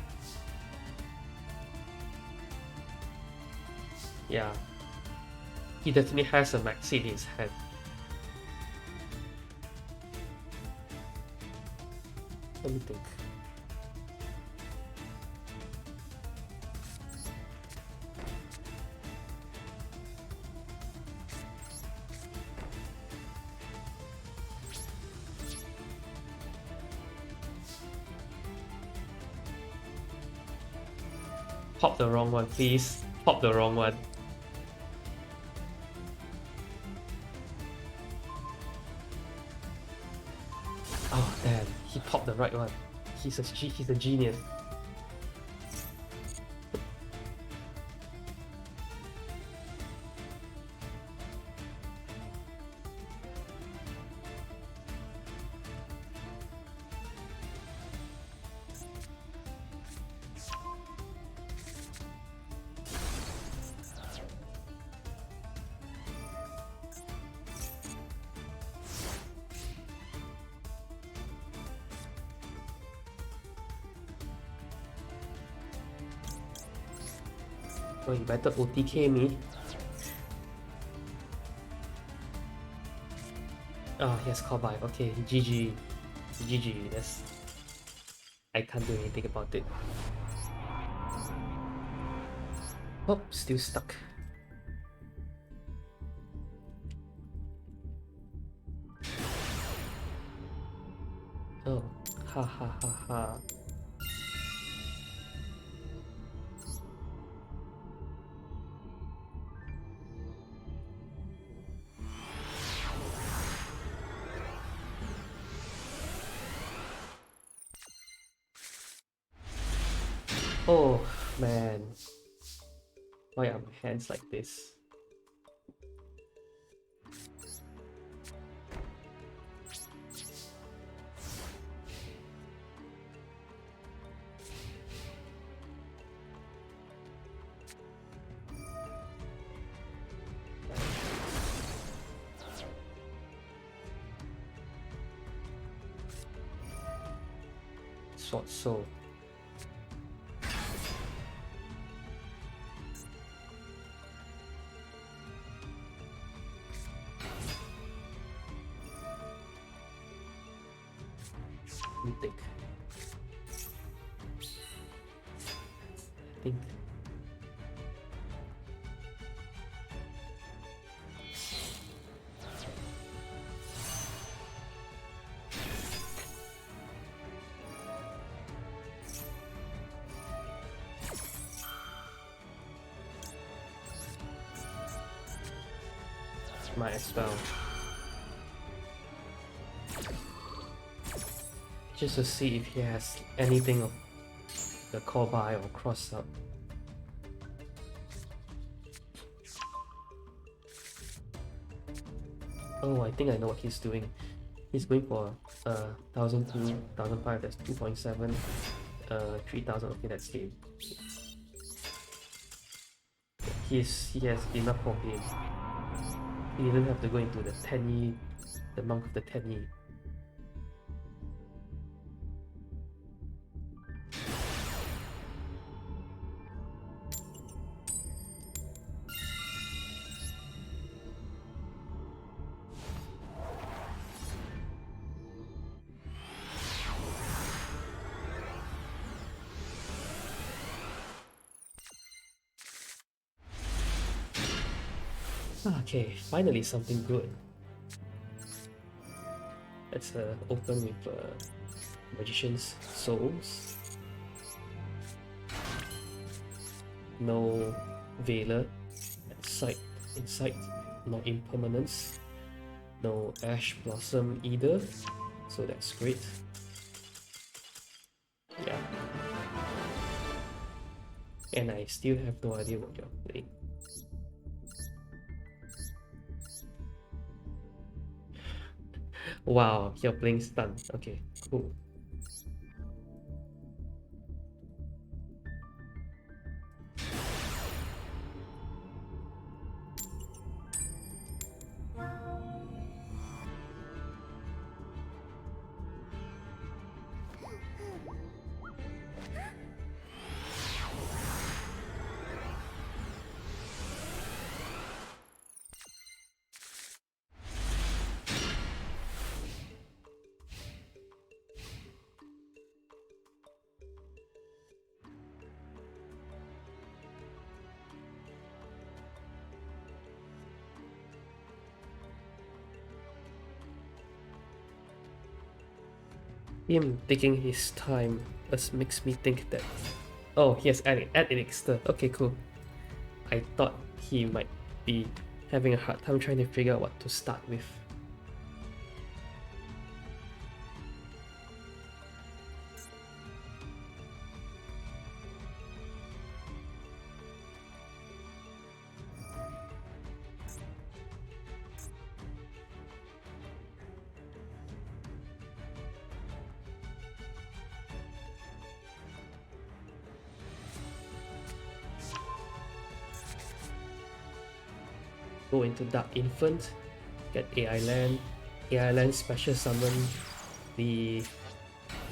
Yeah. He definitely has a maxi in his hand. Let me think. Pop the wrong one, please. Pop the wrong one. Oh damn, he popped the right one. He's a genius. Oh, you better OTK me. Oh, he has call by. Okay, GG. GG, that's... I can't do anything about it. Oh, still stuck. Oh, ha ha ha ha. Oh man, why are my hands like this? Sword soul. Mythic. I think might as well. Just to see if he has anything of the call by or cross up. Oh, I think I know what he's doing. He's going for 1002, 1005, that's 2.7, 3000, okay, that's game. He has enough for him. He didn't have to go into the 10E, the monk of the 10E. Okay, finally something good. Let's open with Magician's Souls. No Veiler Insight, no Impermanence, no Ash Blossom either, so that's great. Yeah. And I still have no idea what you're playing. Wow, you're playing stun. Okay, cool. Him taking his time makes me think that, oh, he has add elixir. Okay, cool. I thought he might be having a hard time trying to figure out what to start with. Go into Dark Infant, get AI Land special summon the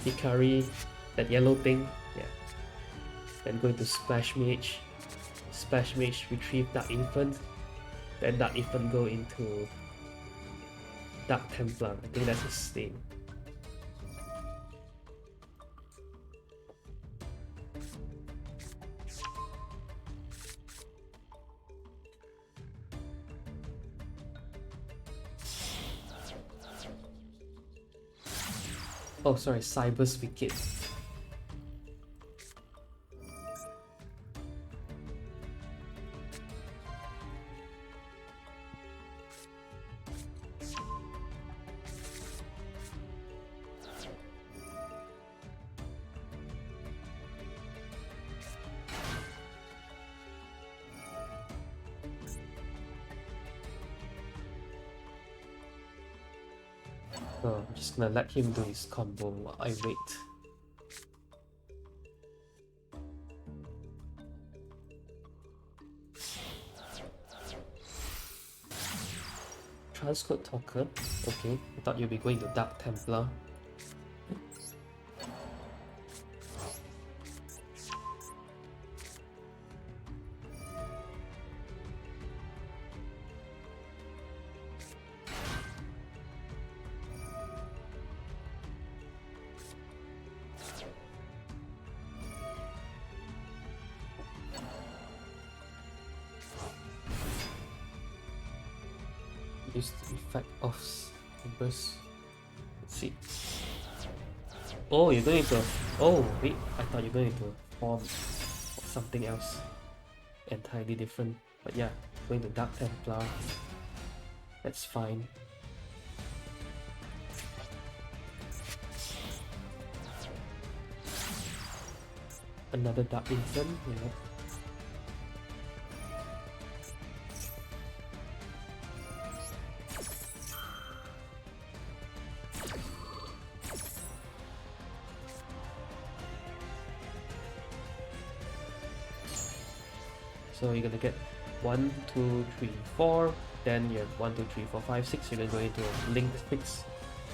Hikari, that yellow thing, yeah. Then go into Splash Mage, retrieve Dark Infant, then Dark Infant go into Dark Templar, I think that's his name. Oh, sorry, Cyber's Wicked. So I'm just gonna let him do his combo while I wait. Transcode Talker. Okay, I thought you'd be going to Dark Templar. Use the effect of burst. Let's see. Oh, you're going to. Oh, wait. I thought you're going to form something else. Entirely different. But yeah, going to Dark Templar. That's fine. Another Dark Infant, yeah. So you're gonna get 1, 2, 3, 4. Then you have 1, 2, 3, 4, 5, 6. You're gonna go into a Link 6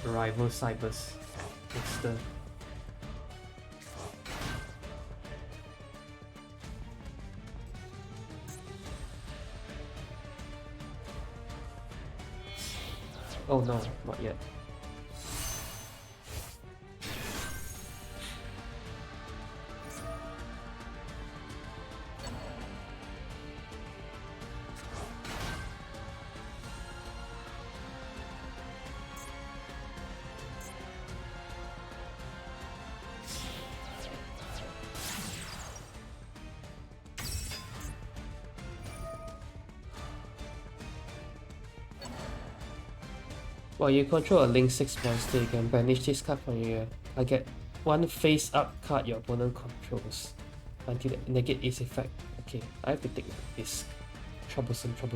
Rival Cybers next turn. Oh no, not yet. While you control a Link 6 monster, you can banish this card from your target. One face-up card your opponent controls until the negate its effect. Okay, I have to take this troublesome card.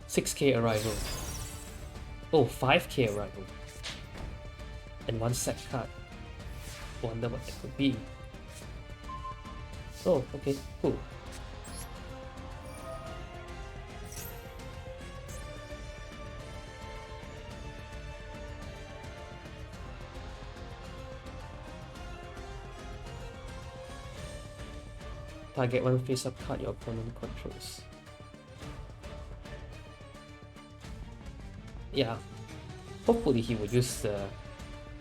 6k arrival. Oh, 5k arrival. And one set card. Wonder what that could be. Oh, okay, cool. Target one face-up card your opponent controls. Yeah, hopefully he will use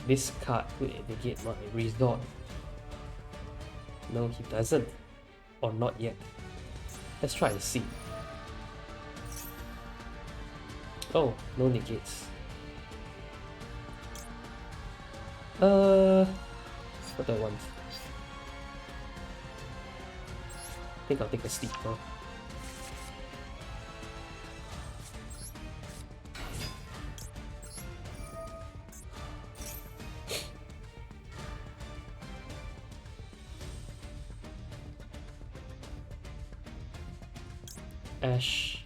this card to negate my resort. No, he doesn't. Or not yet. Let's try and see. Oh, no negates. What do I want? I think I'll take a steep now. Ash,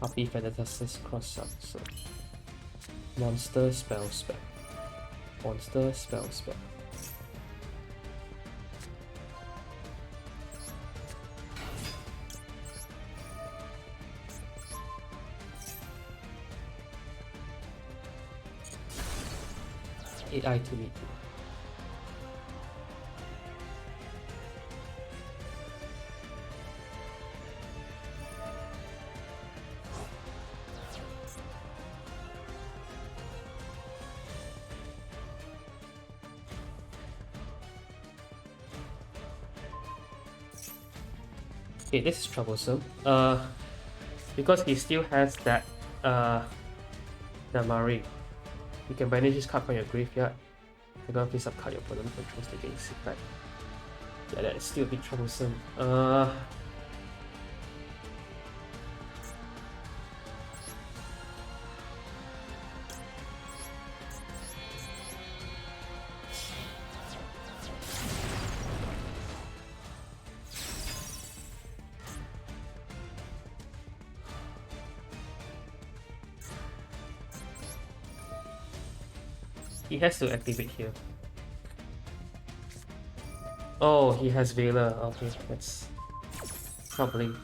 Puppy Featherduster's cross up, so monster spell. Monster spell. AI to meet you. Okay, this is troublesome. Because he still has that Damari. You can banish this card from your graveyard. You're gonna face up card your opponent controls to gain sick back. Yeah, that is still a bit troublesome. He has to activate here. Oh, he has Veiler. Okay, that's troubling.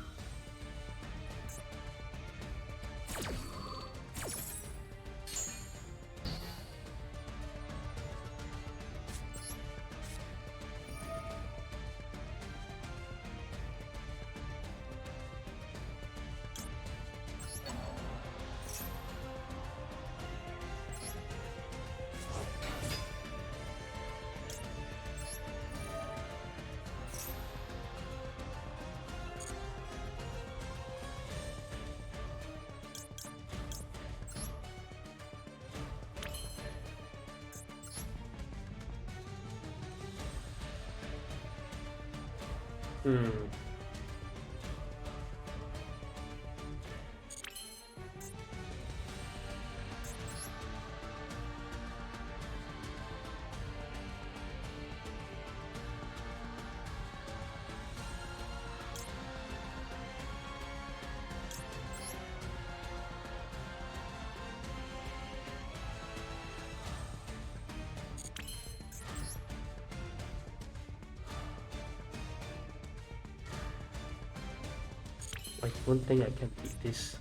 I don't think I can beat this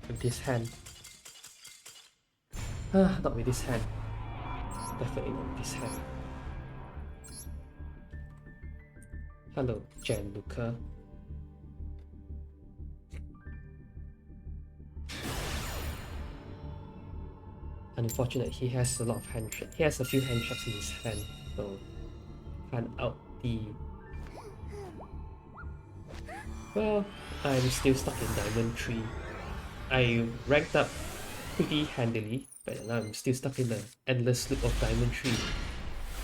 with this hand. Not with this hand. Definitely not with this hand. Hello, Gianluca. Unfortunate, he has a lot of hand traps. He has a few hand traps in his hand, so can't out the. Well, I'm still stuck in Diamond 3. I ranked up pretty handily, but now I'm still stuck in the endless loop of Diamond 3.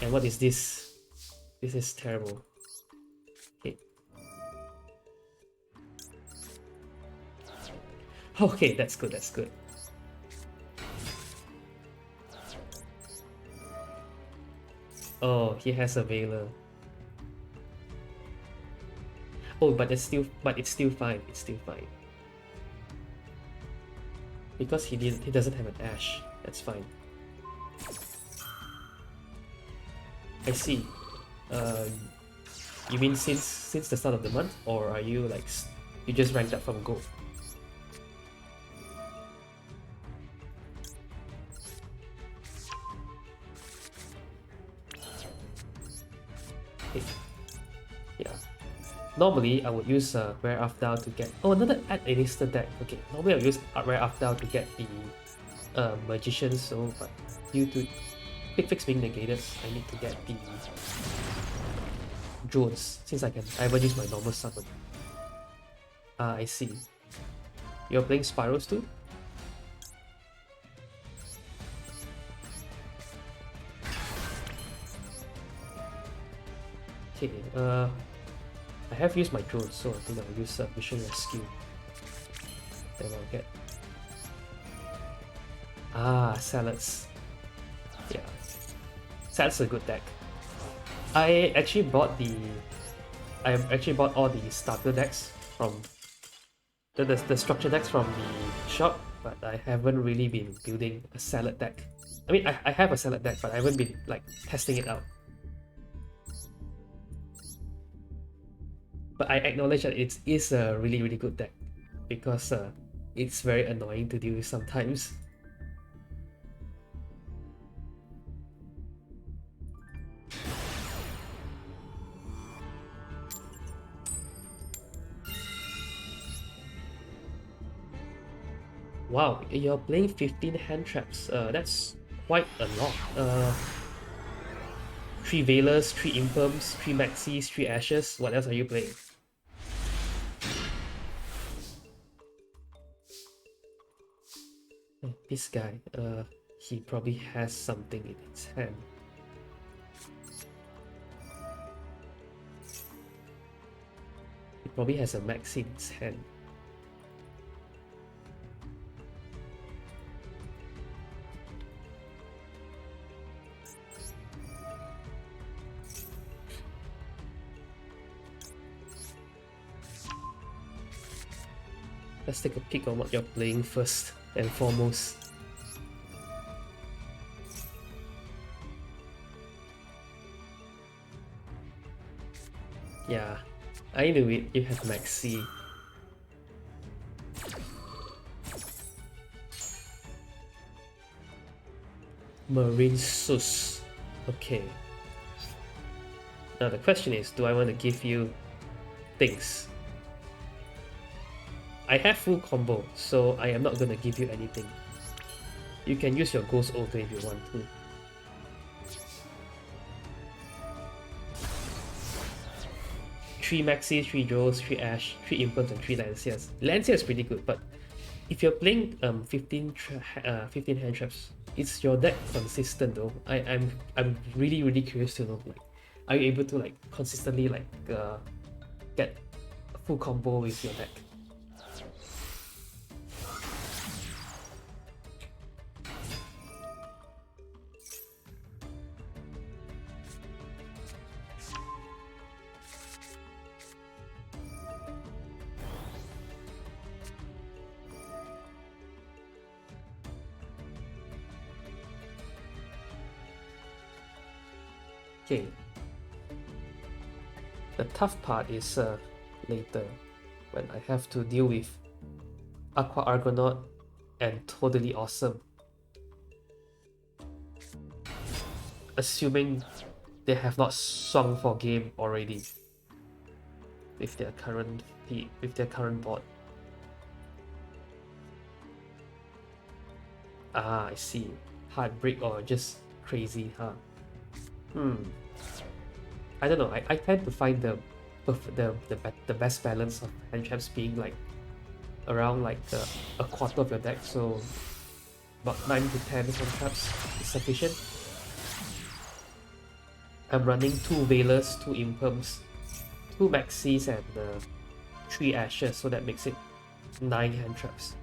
And what is this? This is terrible. Okay. Okay, that's good, that's good. Oh, he has a Veiler. Oh, but it's still fine. It's still fine. Because he doesn't have an Ash. That's fine. I see. You mean since the start of the month, or are you like you just ranked up from gold? Okay. Yeah. Normally, I would use Rare Afdal to get... Oh, another Ad Elixir deck. Okay, normally I would use Rare Afdal to get the Magician, so but due to Quick Fix being negated, I need to get the drones, since I haven't used my normal summon. I see. You're playing Spirals too? Okay, I have used my drones, so I think I'll use Mission Rescue. Then I'll get... Salads. Yeah. Salads a good deck. I actually bought all the starter decks from... the structure decks from the shop, but I haven't really been building a salad deck. I mean, I have a salad deck, but I haven't been like testing it out. But I acknowledge that it is a really, really good deck because it's very annoying to deal with sometimes. Wow, you're playing 15 hand traps. That's quite a lot. 3 Veilers, 3 Imperms, 3 Maxis, 3 Ashes. What else are you playing? This guy, he probably has something in his hand. He probably has a Maxi in his hand. Let's take a peek on what you're playing first and foremost. Yeah, I knew it. You have Maxi. Marine Sus. Okay. Now the question is, do I want to give you things? I have full combo, so I am not gonna give you anything. You can use your Ghost Ogre if you want to. Three Maxi, 3 Joes, 3 Ash, 3 Imperms, and 3 Lanciers. Lancier is pretty good, but if you're playing 15 hand traps, is your deck consistent though? I'm really curious to know, like, are you able to like consistently like get a full combo with your deck? Okay. The tough part is later, when I have to deal with Aqua Argonaut and Totally Awesome. Assuming they have not swung for game already with their current board. Ah, I see. Heartbreak or just crazy, huh? I don't know. I tend to find the best balance of hand traps being like around like a quarter of your deck, so about 9 to 10 hand traps is sufficient. I'm running 2 Veilers, 2 Imperms, 2 Maxis, and 3 Ashes, so that makes it 9 hand traps.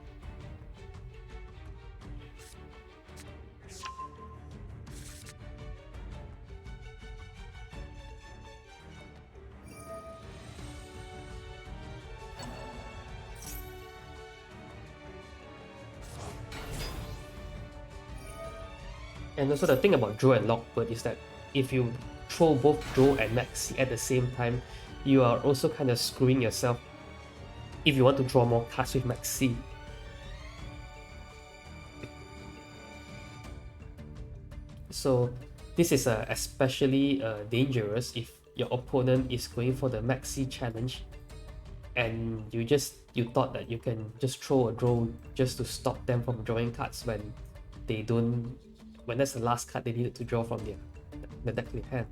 And also the thing about Draw and Lockbird is that if you throw both Draw and Maxi at the same time, you are also kind of screwing yourself if you want to draw more cards with Maxi. So this is especially dangerous if your opponent is going for the Maxi challenge and you thought that you can just throw a draw just to stop them from drawing cards when that's the last card they needed to draw from the deck they had.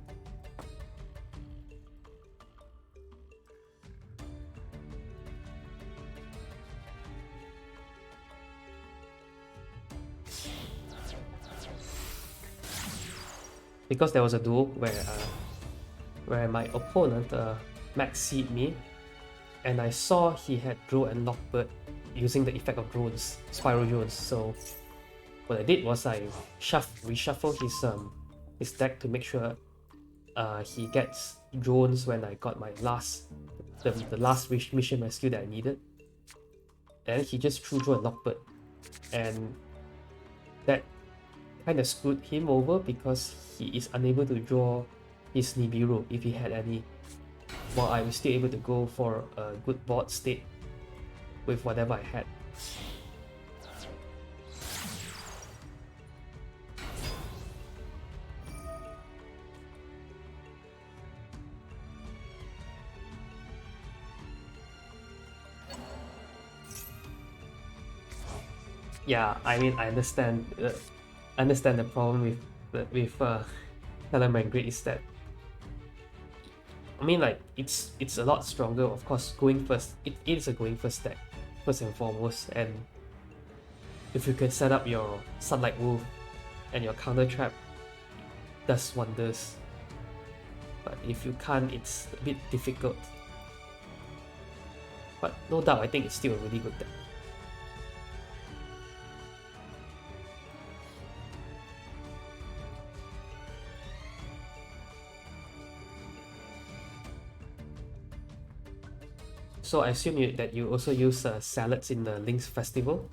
Because there was a duel where my opponent Maxi'd me, and I saw he had Draw and Lockbird using the effect of drones, Spiral Drones. So what I did was I reshuffle his deck to make sure he gets drones when I got my last mission rescue that I needed. And he just threw Draw and Lockbird, and that kind of screwed him over because he is unable to draw his Nibiru if he had any, while I was still able to go for a good board state with whatever I had. Yeah, I mean, I understand the problem with Telemigrate is that, I mean, like, it's a lot stronger. Of course, going first, it is a going first deck, first and foremost, and if you can set up your Sunlight Wolf and your counter trap, does wonders. But if you can't, it's a bit difficult. But no doubt, I think it's still a really good deck. So I assume that you also use salads in the Lynx Festival?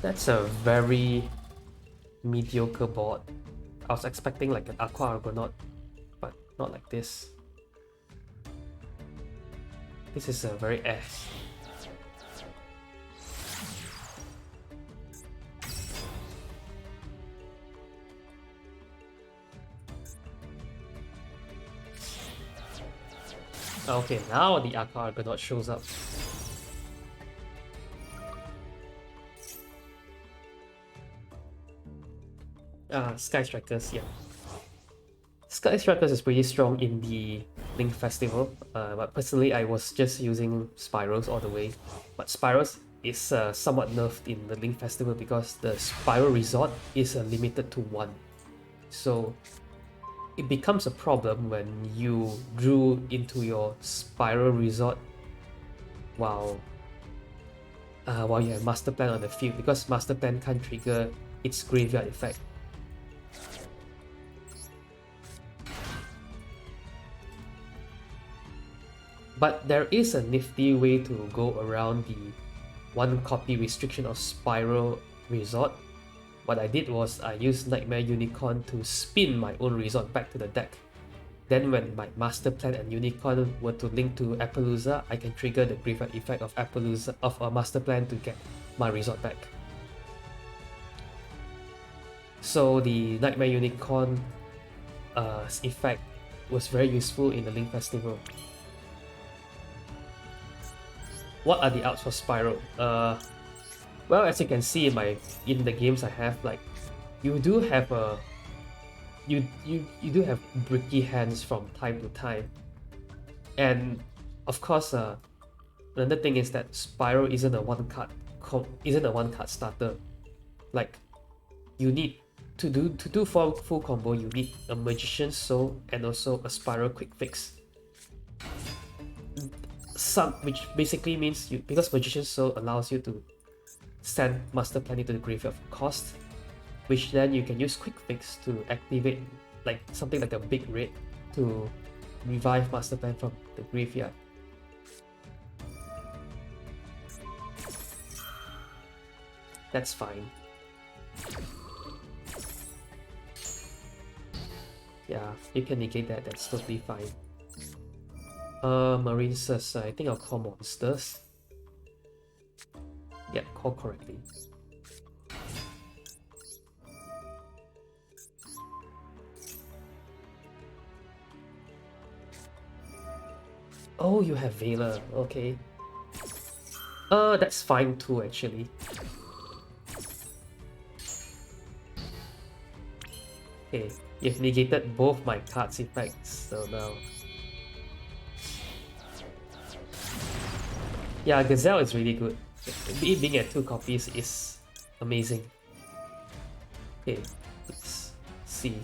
That's a very mediocre board. I was expecting like an Aqua Argonaut, but not like this. This is a very ass. Okay, now the Aqua Argonaut shows up. Sky Strikers, yeah. Sky Strikers is pretty strong in the Link Festival, but personally I was just using SPYRALs all the way. But SPYRALs is somewhat nerfed in the Link Festival because the Spiral Resort is limited to 1. So it becomes a problem when you drew into your Spiral Resort while you have Master Plan on the field, because Master Plan can't trigger its graveyard effect. But there is a nifty way to go around the 1 copy restriction of Spiral Resort. What I did was I used Nightmare Unicorn to spin my own resort back to the deck. Then when my Master Plan and Unicorn were to link to Appaloosa, I can trigger the graveyard effect of Appaloosa of a Master Plan to get my resort back. So the Nightmare Unicorn effect was very useful in the Link Festival. What are the outs for Spiral? Well, as you can see in the games I have, like, you do have you do have bricky hands from time to time, and of course, another thing is that Spiral isn't a one card starter. Like, you need to do full combo, you need a Magician's Soul and also a Spiral Quick Fix. Which basically means because Magician's Soul allows you to send Master Plan into the graveyard for cost, which then you can use Quick Fix to activate like something like a big red to revive Master Plan from the graveyard. That's fine. Yeah, you can negate that, that's totally fine. Marine Sus, I think I'll call monsters. Yeah, call correctly. Oh, you have Veiler, okay. That's fine too, actually. Okay, you've negated both my cards' effects, so now... Yeah, Gazelle is really good. It being at 2 copies is amazing. Okay, let's see.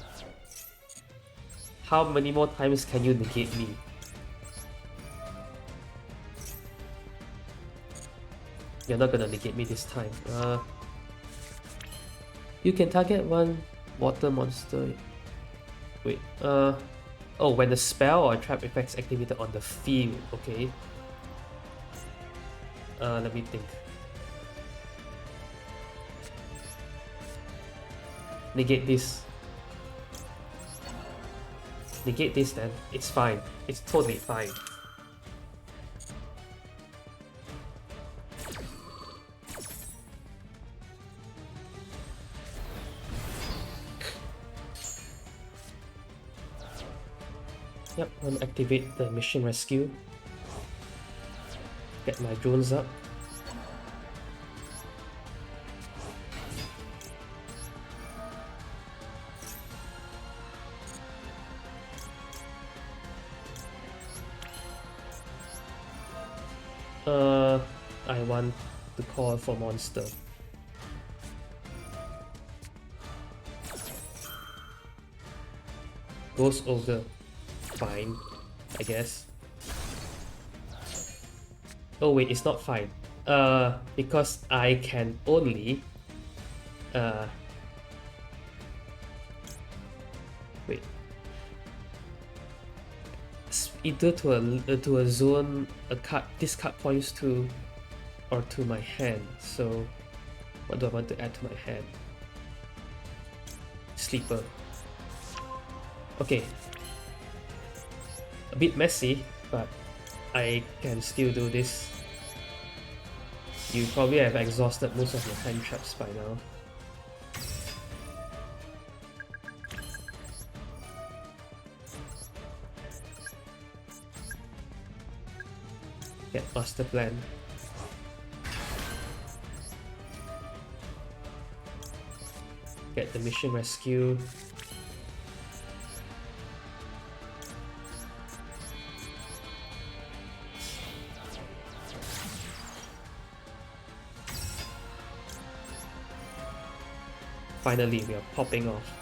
How many more times can you negate me? You're not gonna negate me this time. You can target 1 water monster. Wait, oh, when the spell or trap effects activated on the field, okay. Let me think. Negate this. Negate this then. It's fine. It's totally fine. Yep, I'm gonna activate the mission rescue. Get my drones up. I want to call for monster. Ghost Ogre. Fine, I guess. Oh wait, it's not fine. Because I can only wait. Either to a zone a card this card points to or to my hand. So what do I want to add to my hand? Sleeper. Okay. A bit messy, but I can still do this. You probably have exhausted most of your time traps by now. Get master plan. Get the mission rescue. Finally, we are popping off.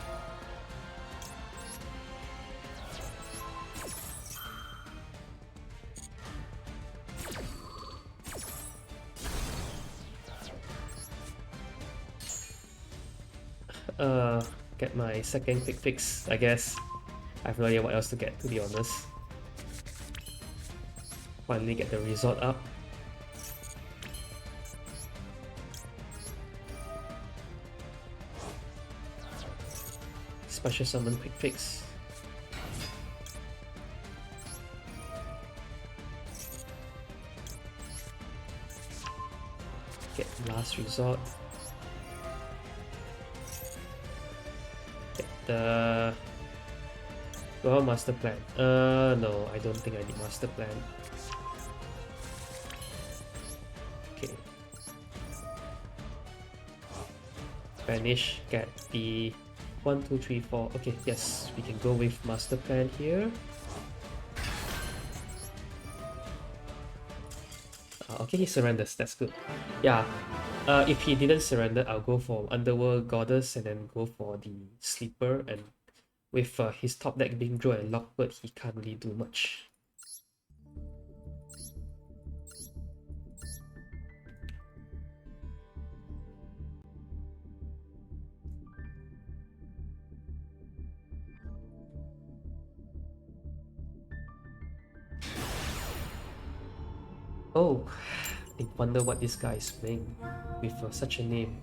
Get my second quick fix, I guess. I have no idea what else to get, to be honest. Finally get the resort up. Special summon quick fix. Get last resort. Get the master plan. No, I don't think I need master plan. Okay. Banish, get the 1, 2, 3, 4. Okay, yes, we can go with master plan here. Okay, he surrenders. That's good. Yeah. If he didn't surrender, I'll go for Underworld Goddess and then go for the Sleeper. And with his top deck being Draw and Lockbird, he can't really do much. Oh, I wonder what this guy is playing with such a name.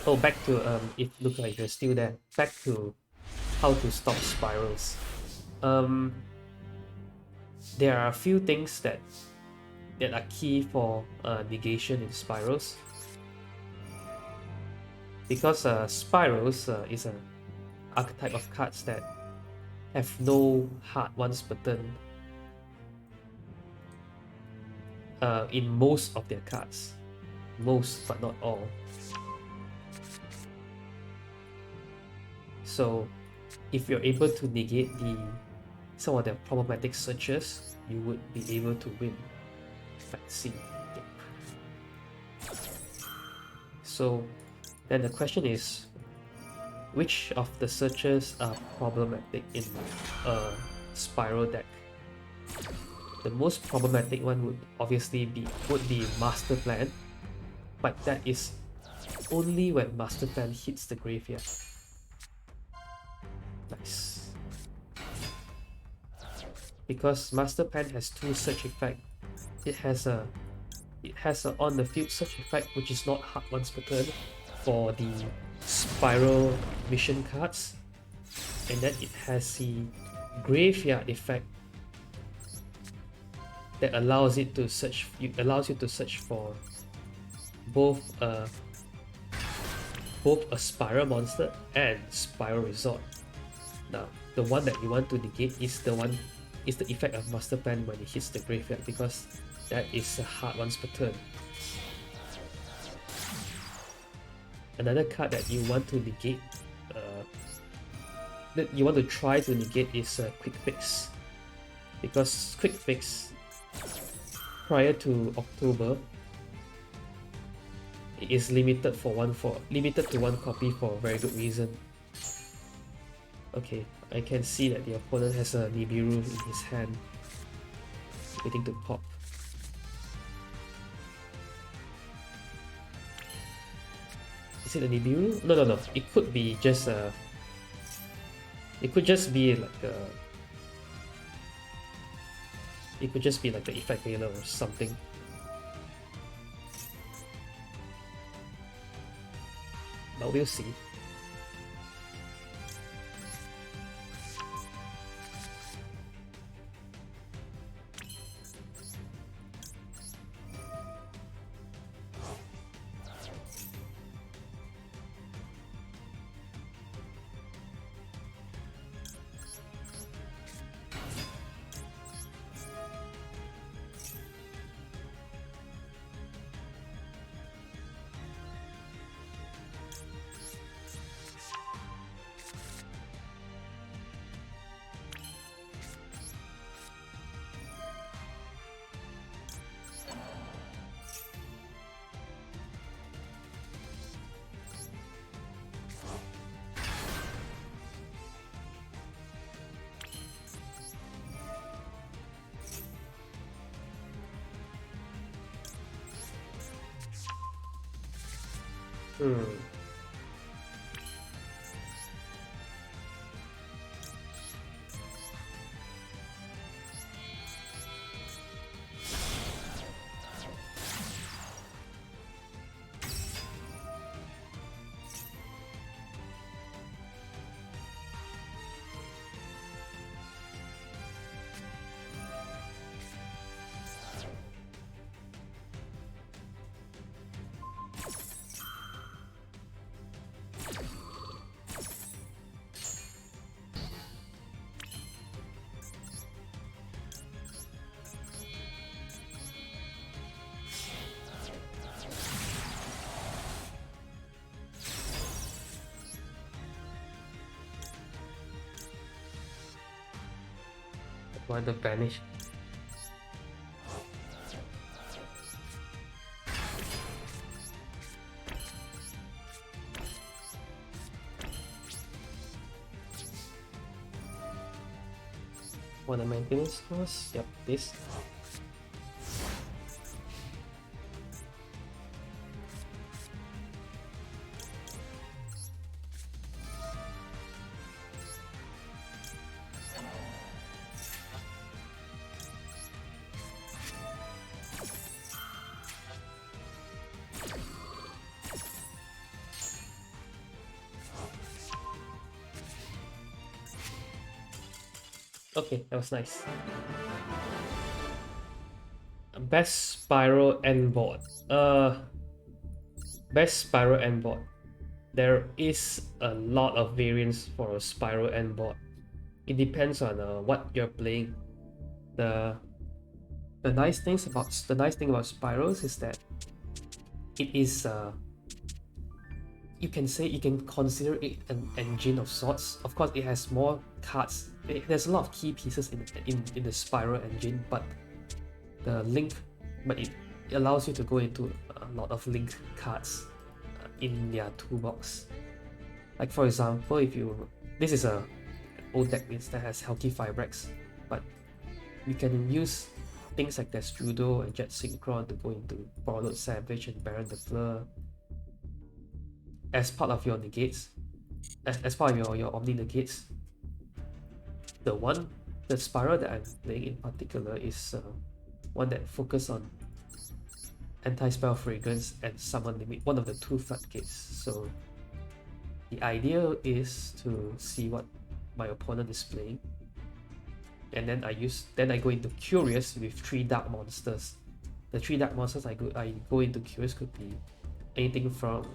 Oh, back to if look like you're still there. Back to how to stop spirals. There are a few things that are key for negation in spirals. Because spirals is an archetype of cards that have no hard once per turn in most of their cards. Most, but not all. So if you're able to negate some of the problematic searches, you would be able to win. Let's see. So then the question is, which of the searches are problematic in a spiral deck? The most problematic one would obviously be Master Plan, but that is only when Master Plan hits the graveyard. Nice. Because Master Plan has two search effect. It has a on the field search effect, which is not hard once per turn for the spiral mission cards, and then it has the graveyard effect that allows you to search for both a spiral monster and spiral resort. Now, the one that you want to negate is the effect of Master Plan when it hits the graveyard, because that is a hard once per turn. Another card that you want to negate, that you want to try to negate is Quick Fix. Because Quick Fix, prior to October, it is limited to one copy for a very good reason. Okay, I can see that the opponent has a Nibiru in his hand, waiting to pop. Is it a Nibiru? No. It could be just a. It could just be like a. It could just be like the effect halo or something. But we'll see. Want to banish. Want a maintenance cost? Yep, this. Okay, that was nice. Best Spiral End board. Best Spiral End board. There is a lot of variants for a Spiral End board. It depends on what you're playing. The nice thing about Spirals is that it is you can consider it an engine of sorts. Of course, it has more cards. There's a lot of key pieces in the Spiral engine, but it allows you to go into a lot of linked cards in their toolbox. Like for example, this is a old deck list that has Helki Fibrex, but you can use things like Destrudo and Jet Synchron to go into Borrowed Savage and Baron the Fleur as part of your negates, as part of your Omni negates. The Spiral that I'm playing in particular is one that focuses on Anti-Spell Fragrance and Summon Limit, one of the two floodgates. So the idea is to see what my opponent is playing, and then I go into Curious with 3 dark monsters. The 3 dark monsters I go into Curious could be anything from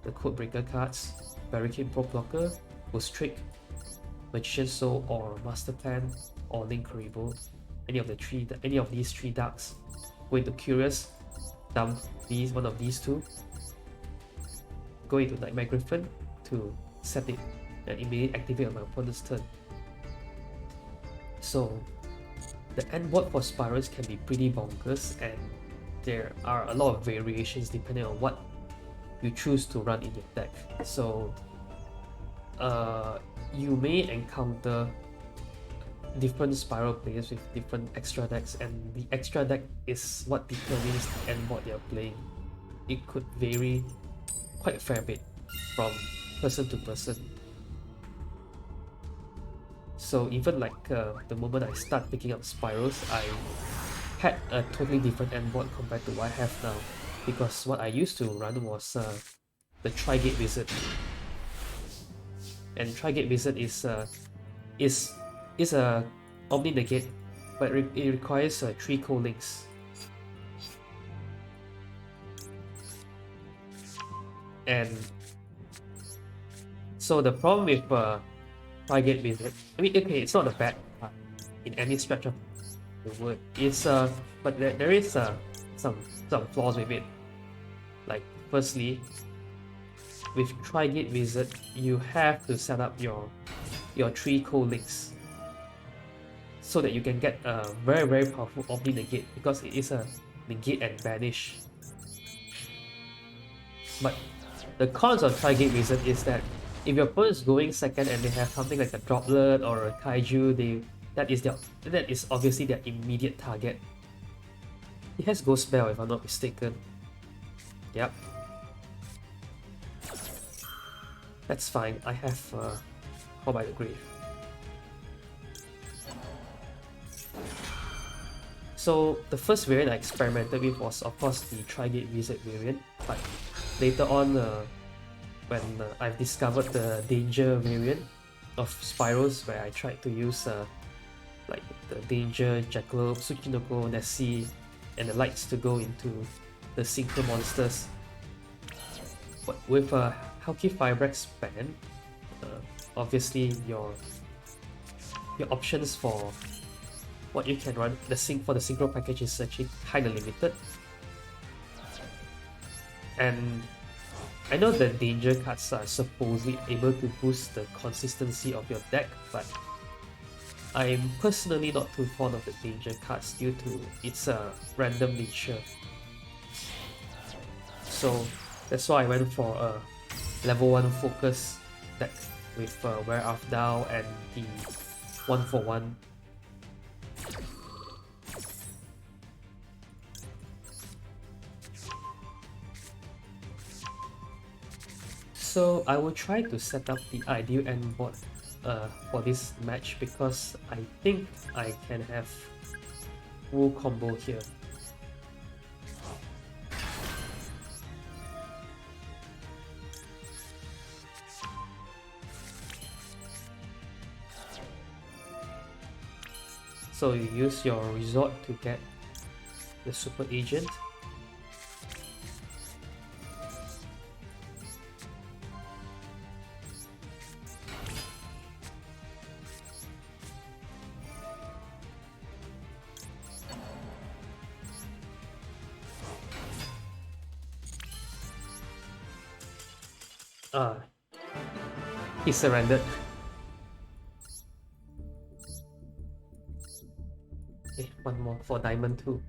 the Codebreaker cards, Barricade Pro Blocker, Boost Trick, Magician's Soul, or Master Plan, or Link Karibo. Any of these 3 darks. Go into Curious, dump one of these 2. go into Nightmare Griffin to set it and immediately activate on my opponent's turn. So the end board for Spyrals can be pretty bonkers, and there are a lot of variations depending on what you choose to run in your deck. So you may encounter different Spiral players with different extra decks, and the extra deck is what determines the end board you're playing. It could vary quite a fair bit from person to person. So even like the moment I start picking up Spyrals, I had a totally different end board compared to what I have now, because what I used to run was the Tri-Gate Wizard. And Tri-Gate Wizard is a Omni Negate, but it requires 3 Cold Links. And so the problem with Tri-Gate Wizard, I mean, okay, it's not a bad card in any stretch of the word. It's but there is some flaws with it. Like, firstly, with Tri-Gate Wizard, you have to set up your 3 Cold Links so that you can get a very powerful Omni Negate, because it is a negate and banish. But the cons of Tri-Gate Wizard is that if your opponent is going second and they have something like a Droplet or a Kaiju, that is obviously their immediate target. It has Ghost Bell if I'm not mistaken. Yep. That's fine. I have Call by the Grave. So the first variant I experimented with was of course the Tri-Gate Wizard variant, but later on when I've discovered the Danger variant of Spyrals, where I tried to use like the Danger, Jackalope, Tsuchinoko, Nessie, and the lights to go into the Synchro monsters. But with a Halki Firebrax ban, obviously your options for what you can run for the Synchro package is actually kinda limited. And I know the Danger cards are supposedly able to boost the consistency of your deck, but I'm personally not too fond of the Danger cards due to its random nature. So that's why I went for a level 1 focus deck with Wear Off Dow and the 1-for-1. So I will try to set up the ideal end board for this match, because I think I can have Wu combo here. So you use your resort to get the Super Agent. He surrendered. Okay, one more for Diamond 2.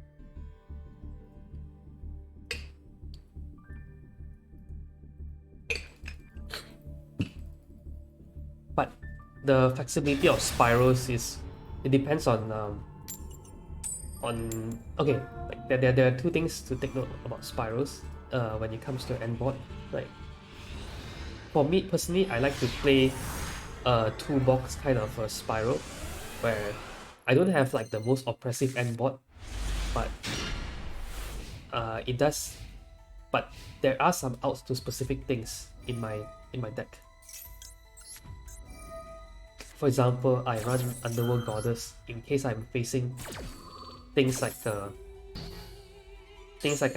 But the flexibility of Spyrals it depends on okay, like there are 2 things to take note about Spyrals when it comes to end board. Like, for me personally, I like to play a 2-box kind of a Spiral, where I don't have like the most oppressive end board, but but there are some outs to specific things in my deck. For example, I run Underworld Goddess in case I'm facing things like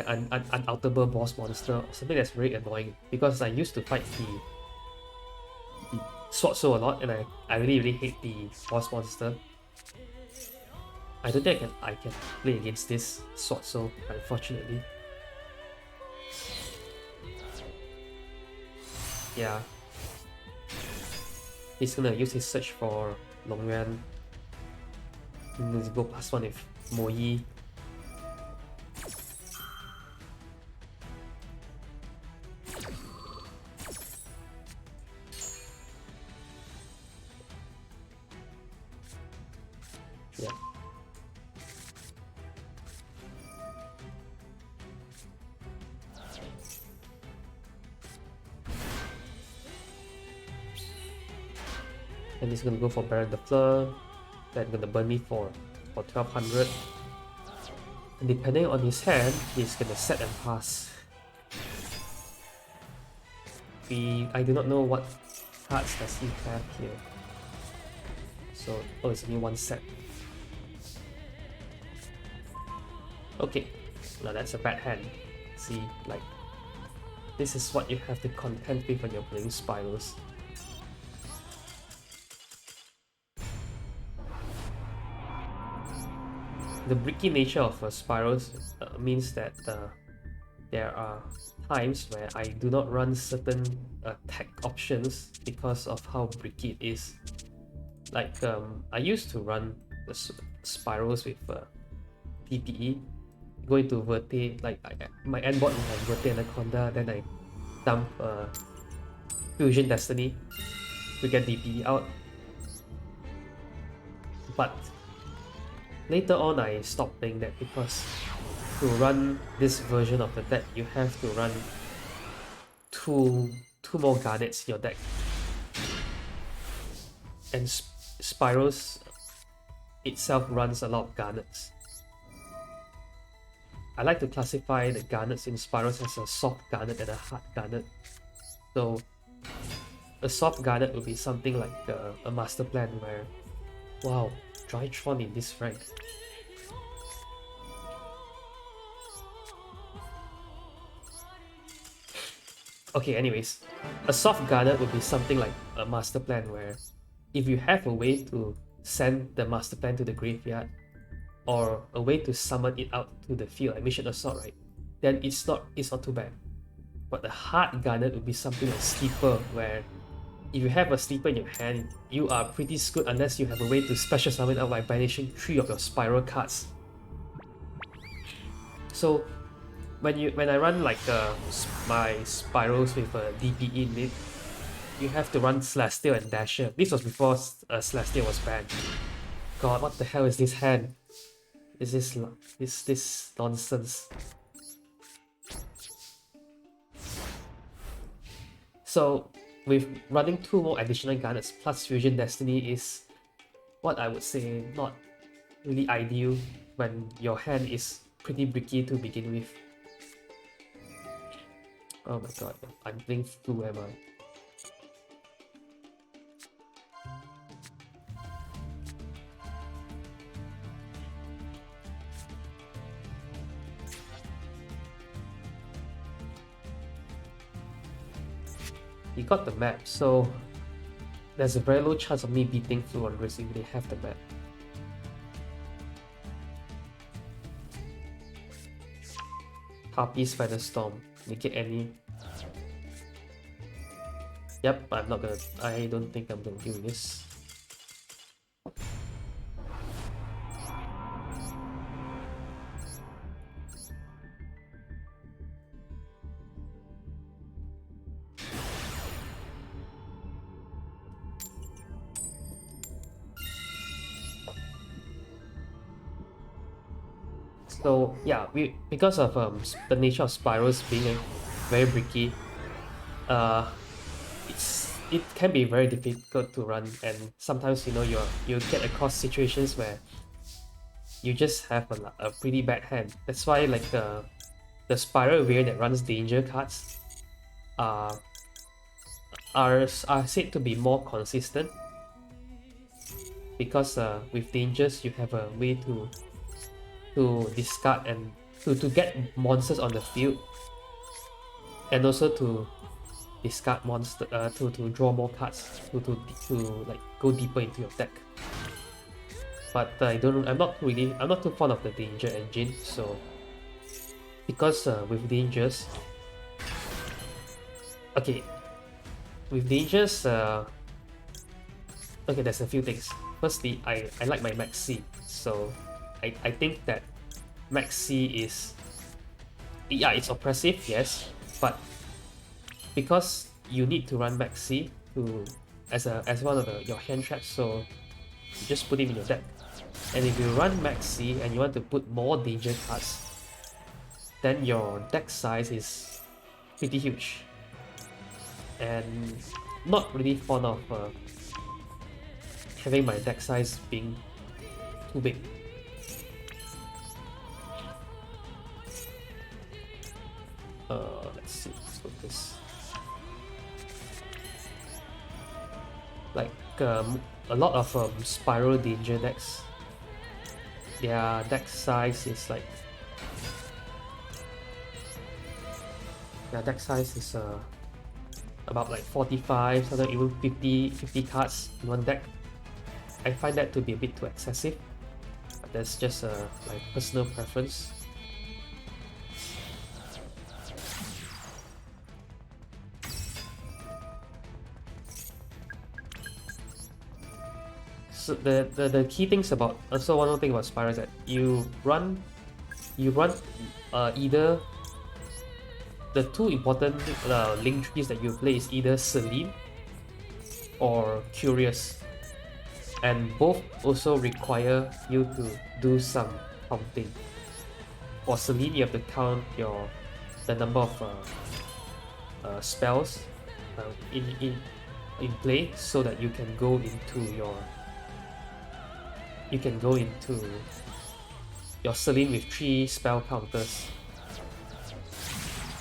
an unalterable boss monster or something that's very annoying, because I used to fight the Sword Soul a lot, and I really hate the boss monster. I don't think I can play against this Sword Soul, unfortunately. Yeah. He's gonna use his search for Long Yuan. Let's go +1 with Mo Yi. Yeah. And he's gonna go for Baron de Fleur. That's gonna burn me for 1200. And depending on his hand, he's gonna set and pass. I do not know what cards does he have here. So, oh, it's only one set. Okay, now that's a bad hand. See, like, this is what you have to contend with when you're playing Spirals. The bricky nature of Spirals means that there are times where I do not run certain tech options because of how bricky it is. Like I used to run the Spirals with TPE, go into Verte, like my end board will have Verte Anaconda, then I dump Fusion Destiny to get DPE out. But later on I stopped playing that because to run this version of the deck, you have to run two more Garnets in your deck. And Spirals itself runs a lot of Garnets. I like to classify the Garnets in Spirals as a soft Garnet and a hard Garnet. So a soft Garnet would be something like a Master Plan where, wow, Drytron in this rank. Okay, anyways, a soft Garnet would be something like a Master Plan where if you have a way to send the Master Plan to the graveyard or a way to summon it out to the field, like Mission Assault, right? Then it's not too bad. But the hard Garnet would be something like Sleeper, where if you have a Sleeper in your hand, you are pretty screwed unless you have a way to special summon out by banishing 3 of your Spiral cards. So when I run like my Spirals with a DPE in it, you have to run Celestial and Dasher. This was before Celestial was banned. God, what the hell is this hand? Is this nonsense? So with running 2 more additional Garnets plus Fusion Destiny is what I would say not really ideal when your hand is pretty bricky to begin with. Oh my god, I'm playing Flu, am I? He got the map, so there's a very low chance of me beating Flu on risk if they have the map. Harpy's Featherstorm. Negate any. Yep, I don't think I'm gonna do this. So yeah, because of the nature of Spirals being very bricky, it can be very difficult to run, and sometimes you get across situations where you just have a pretty bad hand. That's why like the Spiral variant that runs danger cards are said to be more consistent, because with dangers you have a way to discard and to get monsters on the field, and also to discard monster to draw more cards to like go deeper into your deck. But I'm not too fond of the danger engine. So because with dangers, okay, with dangers, okay, there's a few things. Firstly, I like my Maxi, so I think that Maxi is, yeah, it's oppressive, yes, but because you need to run Maxi to as one of your hand traps, so you just put him in your deck. And if you run Maxi and you want to put more danger cards, then your deck size is pretty huge. And not really fond of having my deck size being too big. Let's see, let's put this. Like a lot of Spiral Danger decks, their deck size is like, their deck size is about like 45, sometimes even 50 cards in one deck. I find that to be a bit too excessive, but that's just my personal preference. So the key things about, also one more thing about Spyro is that you run either, the two important link trees that you play is either Celine or Curious, and both also require you to do some counting. For Celine, you have to count the number of spells in play, so that you can go into your Celine with 3 spell counters.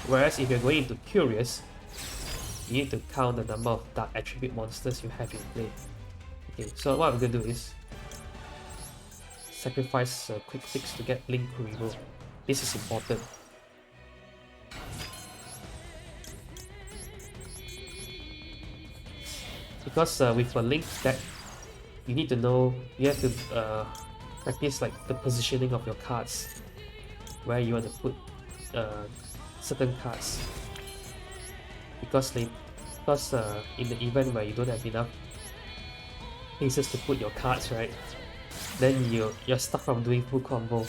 Whereas if you're going into Curious, you need to count the number of dark attribute monsters you have in play. Okay, so what I'm gonna do is sacrifice a quick fix to get Link Kuribo. This is important. Because with a Link deck, you need to know, you have to practice like the positioning of your cards, where you want to put certain cards, because in the event where you don't have enough places to put your cards, right, then you're stuck from doing full combo.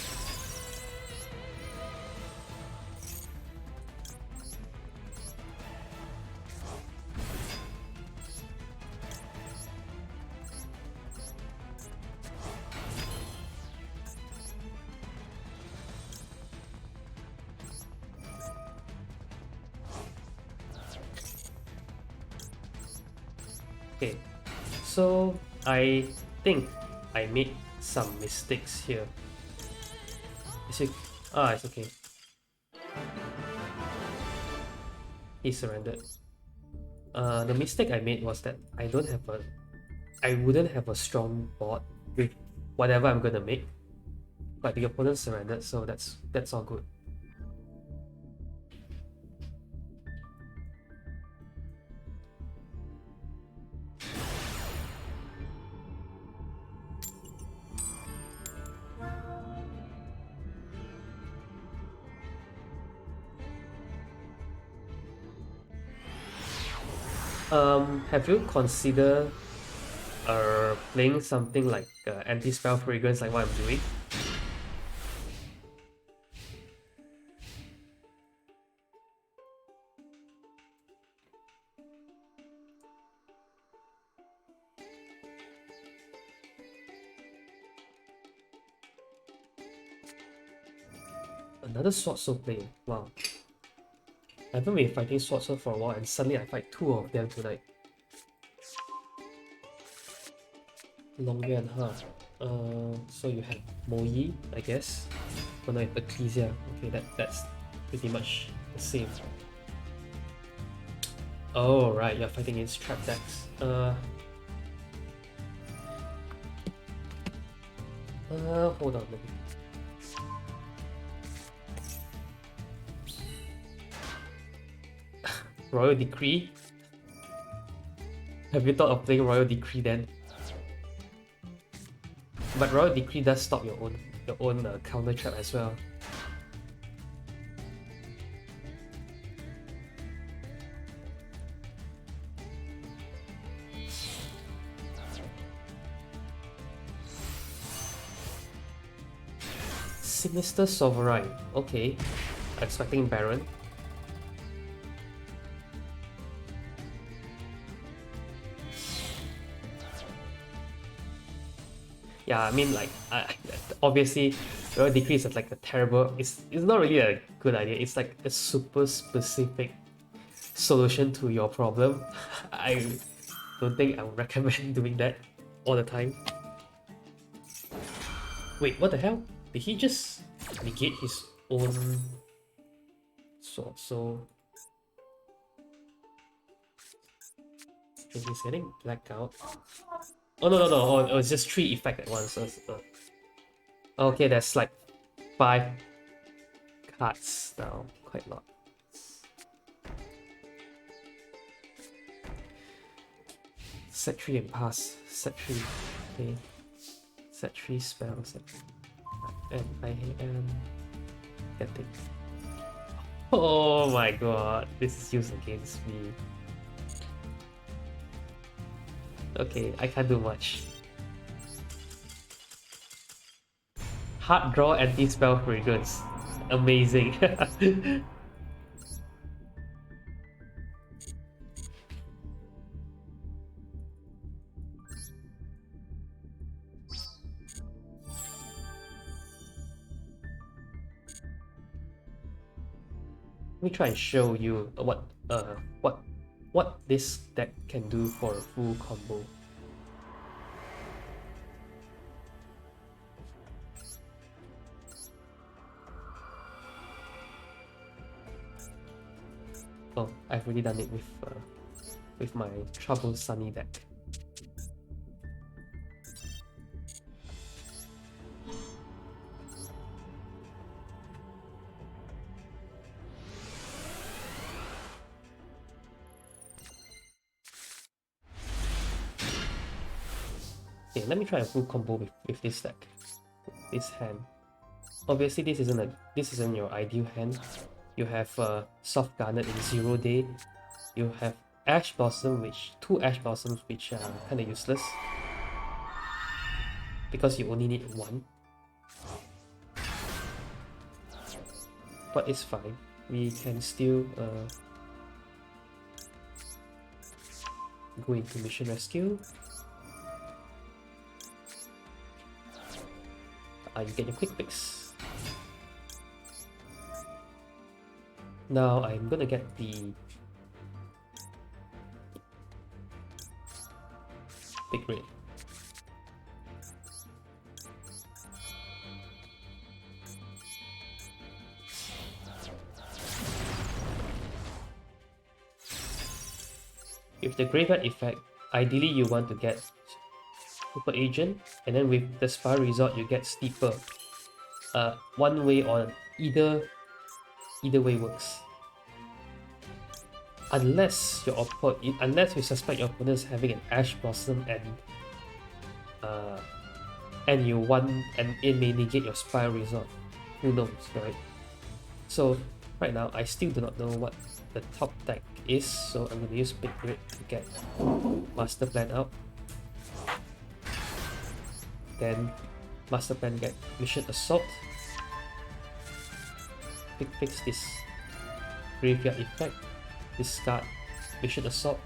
Okay, so I think I made some mistakes here. It's okay. He surrendered. The mistake I made was that I wouldn't have a strong board with whatever I'm gonna make, but the opponent surrendered, so that's all good. Have you considered playing something like anti-spell fragrance like what I'm doing? Another Sword Soul player, wow. I haven't been fighting Sword Soul for a while and suddenly I fight 2 of them tonight. Longyuan, huh? So you have Moyi, I guess. But no, Ecclesia. Okay, that's pretty much the same. Oh right, you're fighting against trap decks. Hold on, let me. Royal Decree? Have you thought of playing Royal Decree then? But Royal Decree does stop your own counter trap as well. Sinister Sovereign. Okay. Expecting Baron. Yeah, I mean, like, obviously, decrease is like a terrible. It's not really a good idea. It's like a super specific solution to your problem. I don't think I would recommend doing that all the time. Wait, what the hell? Did he just negate his own sword? So he's getting blackout. Oh no! Oh, it's just 3 effect at once. Okay, that's like 5 cards now. Quite a lot. Set 3 and pass. Set 3. Okay. Set 3 spells. And I am getting. Oh my god, this is used against me. Okay, I can't do much. Hard draw anti-spell fragrance. Amazing. Let me try and show you what this deck can do for a full combo. Oh, I've already done it with my Trouble Sunny deck. Okay, let me try a full combo with this deck. This hand. Obviously, this isn't your ideal hand. You have Soft Garnet in 0 day. You have Ash Blossom, two Ash Blossoms which are kind of useless because you only need 1. But it's fine. We can still go into Mission Rescue. You get your quick fix. Now I'm gonna get the big red. With the graveyard effect, ideally you want to get Super Agent, and then with the Spiral Resort you get Steeper. One way or either way works. Unless you suspect your opponent is having an Ash Blossom and you want, and it may negate your Spiral Resort. Who knows, right? So right now I still do not know what the top deck is, so I'm gonna use Big Red to get Master Plan out. Then Master Plan get Mission Assault. Quick fix this graveyard effect. Discard Mission Assault.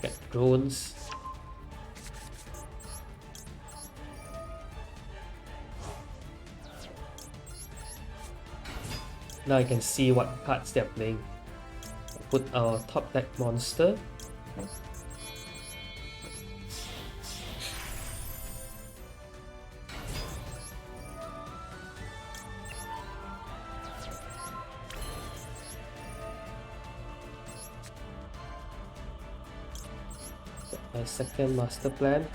Get drones. Now you can see what cards they're playing. Put our top deck monster. My second Master Plan.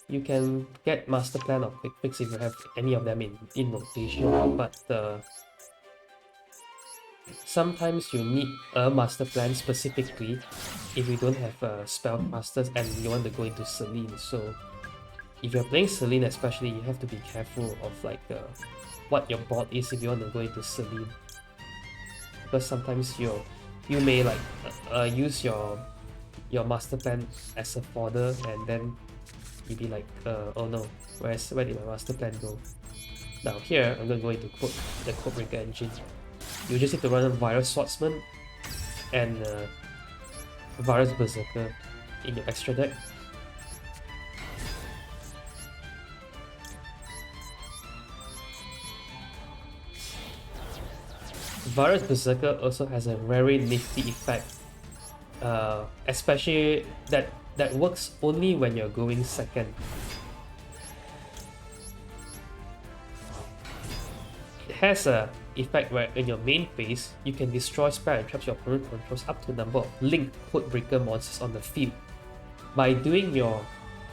You can get Master Plan or Quick Fix if you have any of them in rotation, but sometimes you need a Master Plan specifically if you don't have Spellcasters and you want to go into Celine. So if you're playing Celine especially, you have to be careful of like what your board is if you want to go into Celine, because sometimes you may like use your your master plan as a fodder, and then you'd be like, oh no, where did my master plan go? Now here, I'm going to go into the Codebreaker engine. You just need to run a Virus Swordsman and Virus Berserker in your extra deck. Virus Berserker also has a very nifty effect, especially that works only when you're going second. It has a effect where in your main phase, you can destroy spell and traps your opponent controls up to a number of linked Codebreaker monsters on the field. By doing your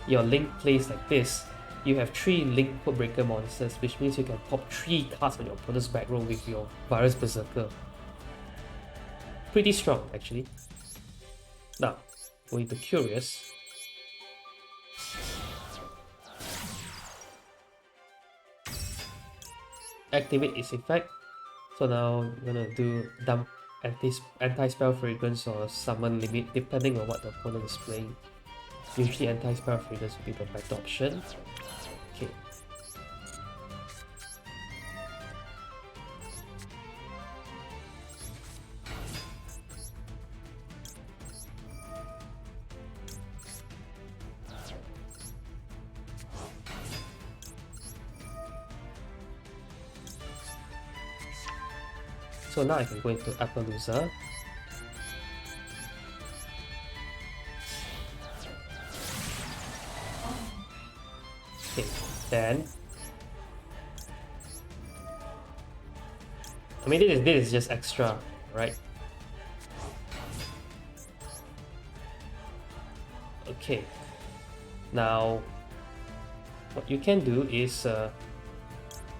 link plays like this, you have 3 linked Codebreaker monsters, which means you can pop 3 cards on your opponent's back row with your Virus Berserker. Pretty strong, actually. Now, going to Curious. Activate its effect. So now you're gonna do dump anti-spell fragrance or summon limit depending on what the opponent is playing. Usually anti-spell fragrance would be the better option. Okay. So now I can go into Appaloosa. Okay, then I mean this is just extra, right? Okay. Now what you can do is you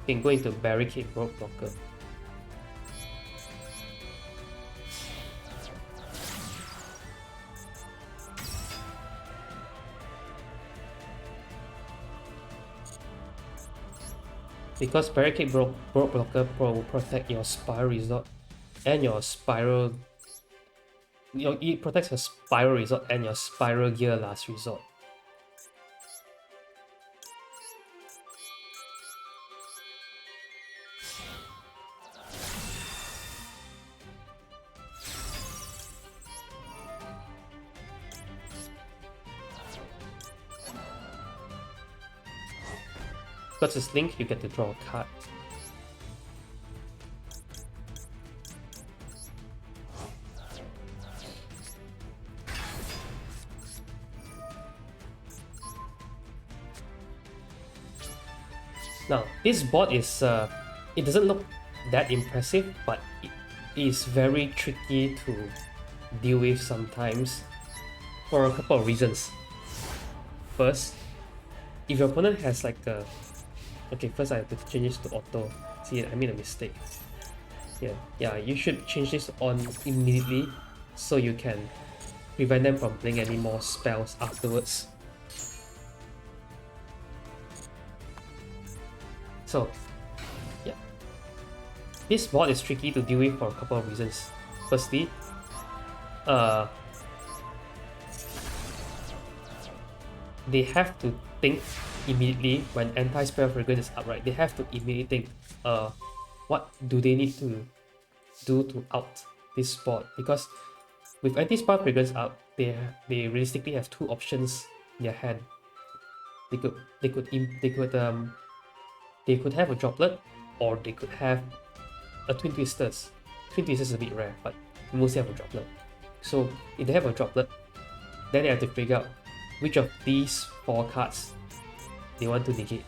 can go into Barricade Blocker. Because Barricade Blocker will protect your Spiral Resort and your Spiral... it protects your Spiral Resort and your Spiral Gear Last Resort. Because it's linked, you get to draw a card. Now, this board is, it doesn't look that impressive, but it is very tricky to deal with sometimes for a couple of reasons. First, if your opponent has like a... Okay, first I have to change this to auto. See, I made a mistake. Yeah, you should change this on immediately so you can prevent them from playing any more spells afterwards. So, yeah. This board is tricky to deal with for a couple of reasons. Firstly, they have to think immediately when anti-spell fragrance is up, right? They have to immediately think, what do they need to do to out this board? Because with anti-spell fragrance up, they realistically have 2 options in their hand. They could have a droplet, or they could have a Twin Twisters. Twin Twisters is a bit rare, but mostly have a droplet. So if they have a droplet, then they have to figure out which of these 4 cards they want to negate.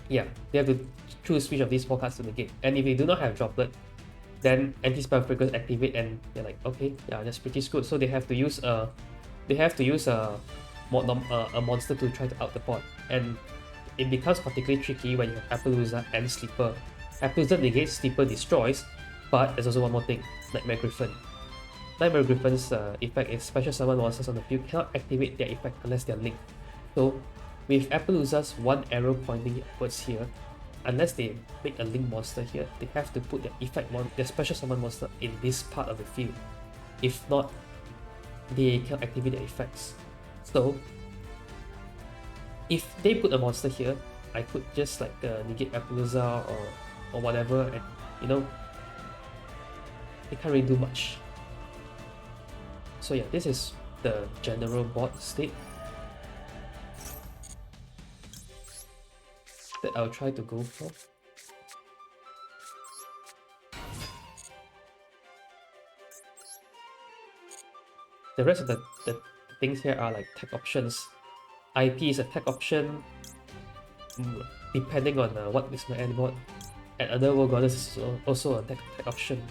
Yeah, they have to choose which of these 4 cards to negate. And if they do not have droplet, then anti-spell fragrance activate, and they're like, okay, yeah, that's pretty good. So they have to use a monster to try to out the board, and it becomes particularly tricky when you have Appaloosa and Sleeper. Appaloosa negates, Sleeper destroys, but there's also one more thing, Nightmare Griffin. Nightmare Griffin's effect is special summon monsters on the field cannot activate their effect unless they are linked. So with Appaloosa's 1 arrow pointing upwards here, unless they make a link monster here, they have to put their special summon monster in this part of the field. If not, they can activate the effects. So if they put a monster here, I could just like negate Appaloosa or whatever, and you know, they can't really do much. So yeah, this is the general board state that I'll try to go for. The rest of the things here are like tech options. IP is a tech option, depending on what is my end board. And Underworld Goddess is also a tech option.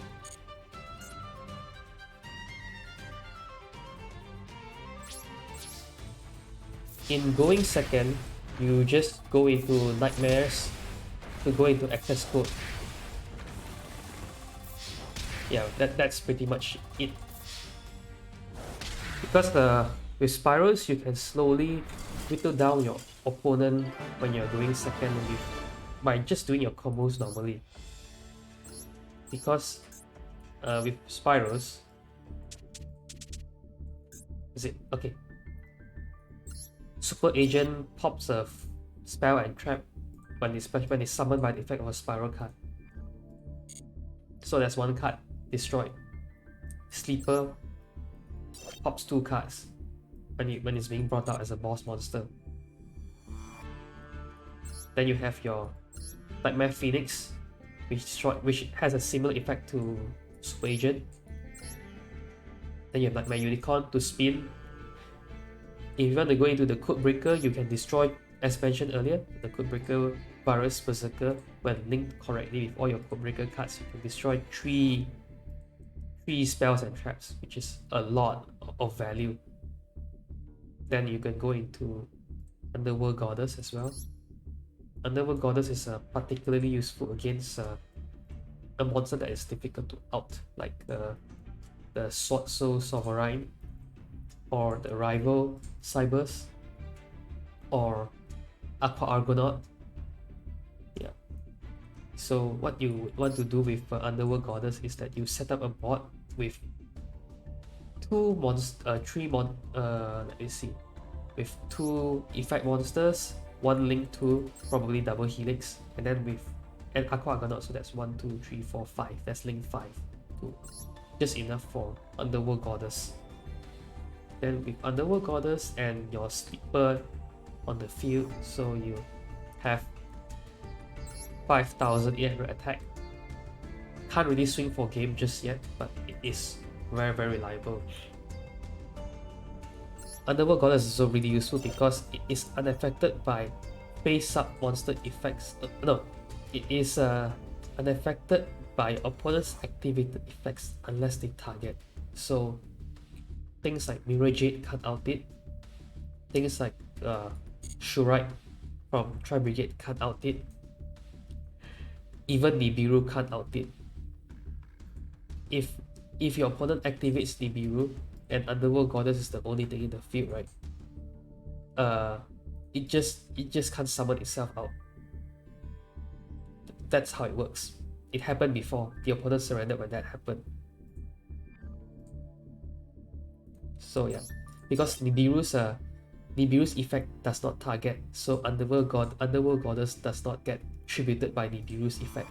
In going second, you just go into Nightmares to go into access code. Yeah, that's pretty much it. Because with Spyrals, you can slowly whittle down your opponent when you're going second by just doing your combos normally. Because with Spyrals, is it okay? Super Agent pops a spell and trap when it's summoned by the effect of a Spiral card. So that's one card destroyed. Sleeper pops 2 cards when it's being brought out as a boss monster. Then you have your Nightmare Phoenix, which has a similar effect to Super Agent. Then you have Nightmare Unicorn to spin. If you want to go into the Codebreaker, you can destroy, as mentioned earlier, the Codebreaker Virus Berserker. When linked correctly with all your Codebreaker cards, you can destroy 3 spells and traps, which is a lot of value. Then you can go into Underworld Goddess as well. Underworld Goddess is particularly useful against a monster that is difficult to out, like the Sword Soul Sovereign, or the rival Cybers, or Aqua Argonaut. Yeah. So what you want to do with Underworld Goddess is that you set up a board with 2 effect monsters, 1 link to probably double helix, and then with an Aqua Argonaut, so that's 1, 2, 3, 4, 5. That's link 5. Just enough for Underworld Goddess. Then with Underworld Goddess and your Sleeper on the field, so you have 5,800 attack. Can't really swing for game just yet, but it is very, very reliable. Underworld Goddess is also really useful because it is unaffected by face-up monster effects. It is unaffected by opponent's activated effects unless they target. So things like Mirror Jade can't out it. Things like Shurite from Tri Brigade can't out it. Even Nibiru can't out it. If your opponent activates Nibiru and Underworld Goddess is the only thing in the field, right? It just can't summon itself out. That's how it works. It happened before. The opponent surrendered when that happened. So yeah, because Nibiru's effect does not target, so Underworld Goddess does not get tributed by Nibiru's effect.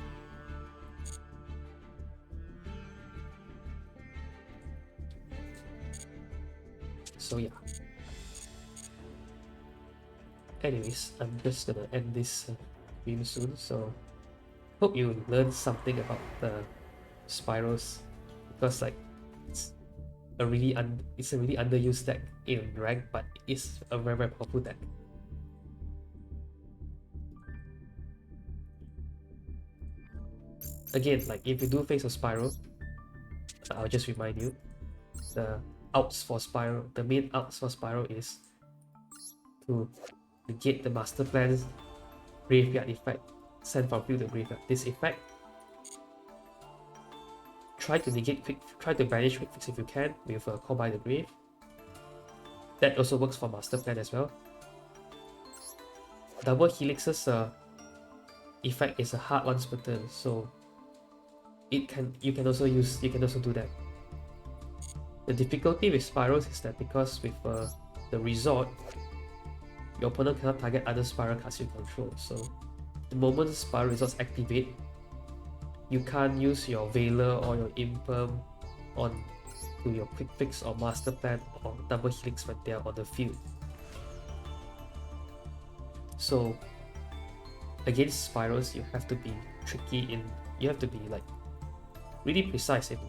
So yeah. Anyways, I'm just gonna end this stream soon. So hope you learned something about the Spyrals, because like it's a really underused deck in rank, but it's a very, very powerful deck. Again, like if you do face a Spiral, I'll just remind you, the outs for Spiral, the main outs for Spiral is to negate the Master Plan's graveyard effect, send from field to graveyard. This effect, try to banish Quick Fix if you can with Call by the Grave. That also works for Master Plan as well. Double Helix's effect is a hard once per turn, so you can also do that. The difficulty with spirals is that because with the resort, your opponent cannot target other spiral cards you control. So the moment spiral resorts activate, you can't use your Veiler or your Imperm on to your Quick Fix or Master Plan or Double Helix when they are on the field. So against spirals, you have to be you have to be like really precise and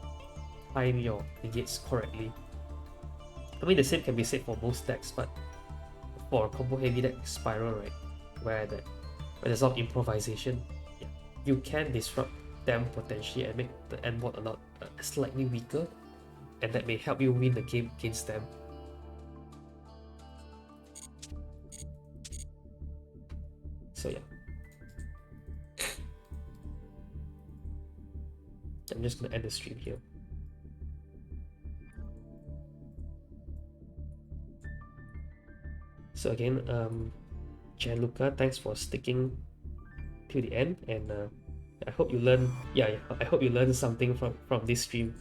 time your negates correctly. I mean, the same can be said for most decks, but for a combo heavy deck spiral, right, where there's a lot of improvisation, yeah, you can disrupt them potentially and make the end board a lot slightly weaker, and that may help you win the game against them. So yeah, I'm just gonna end the stream here. So again, Gianluca, thanks for sticking to the end, and I hope you learn. Yeah, I hope you learned something from this stream.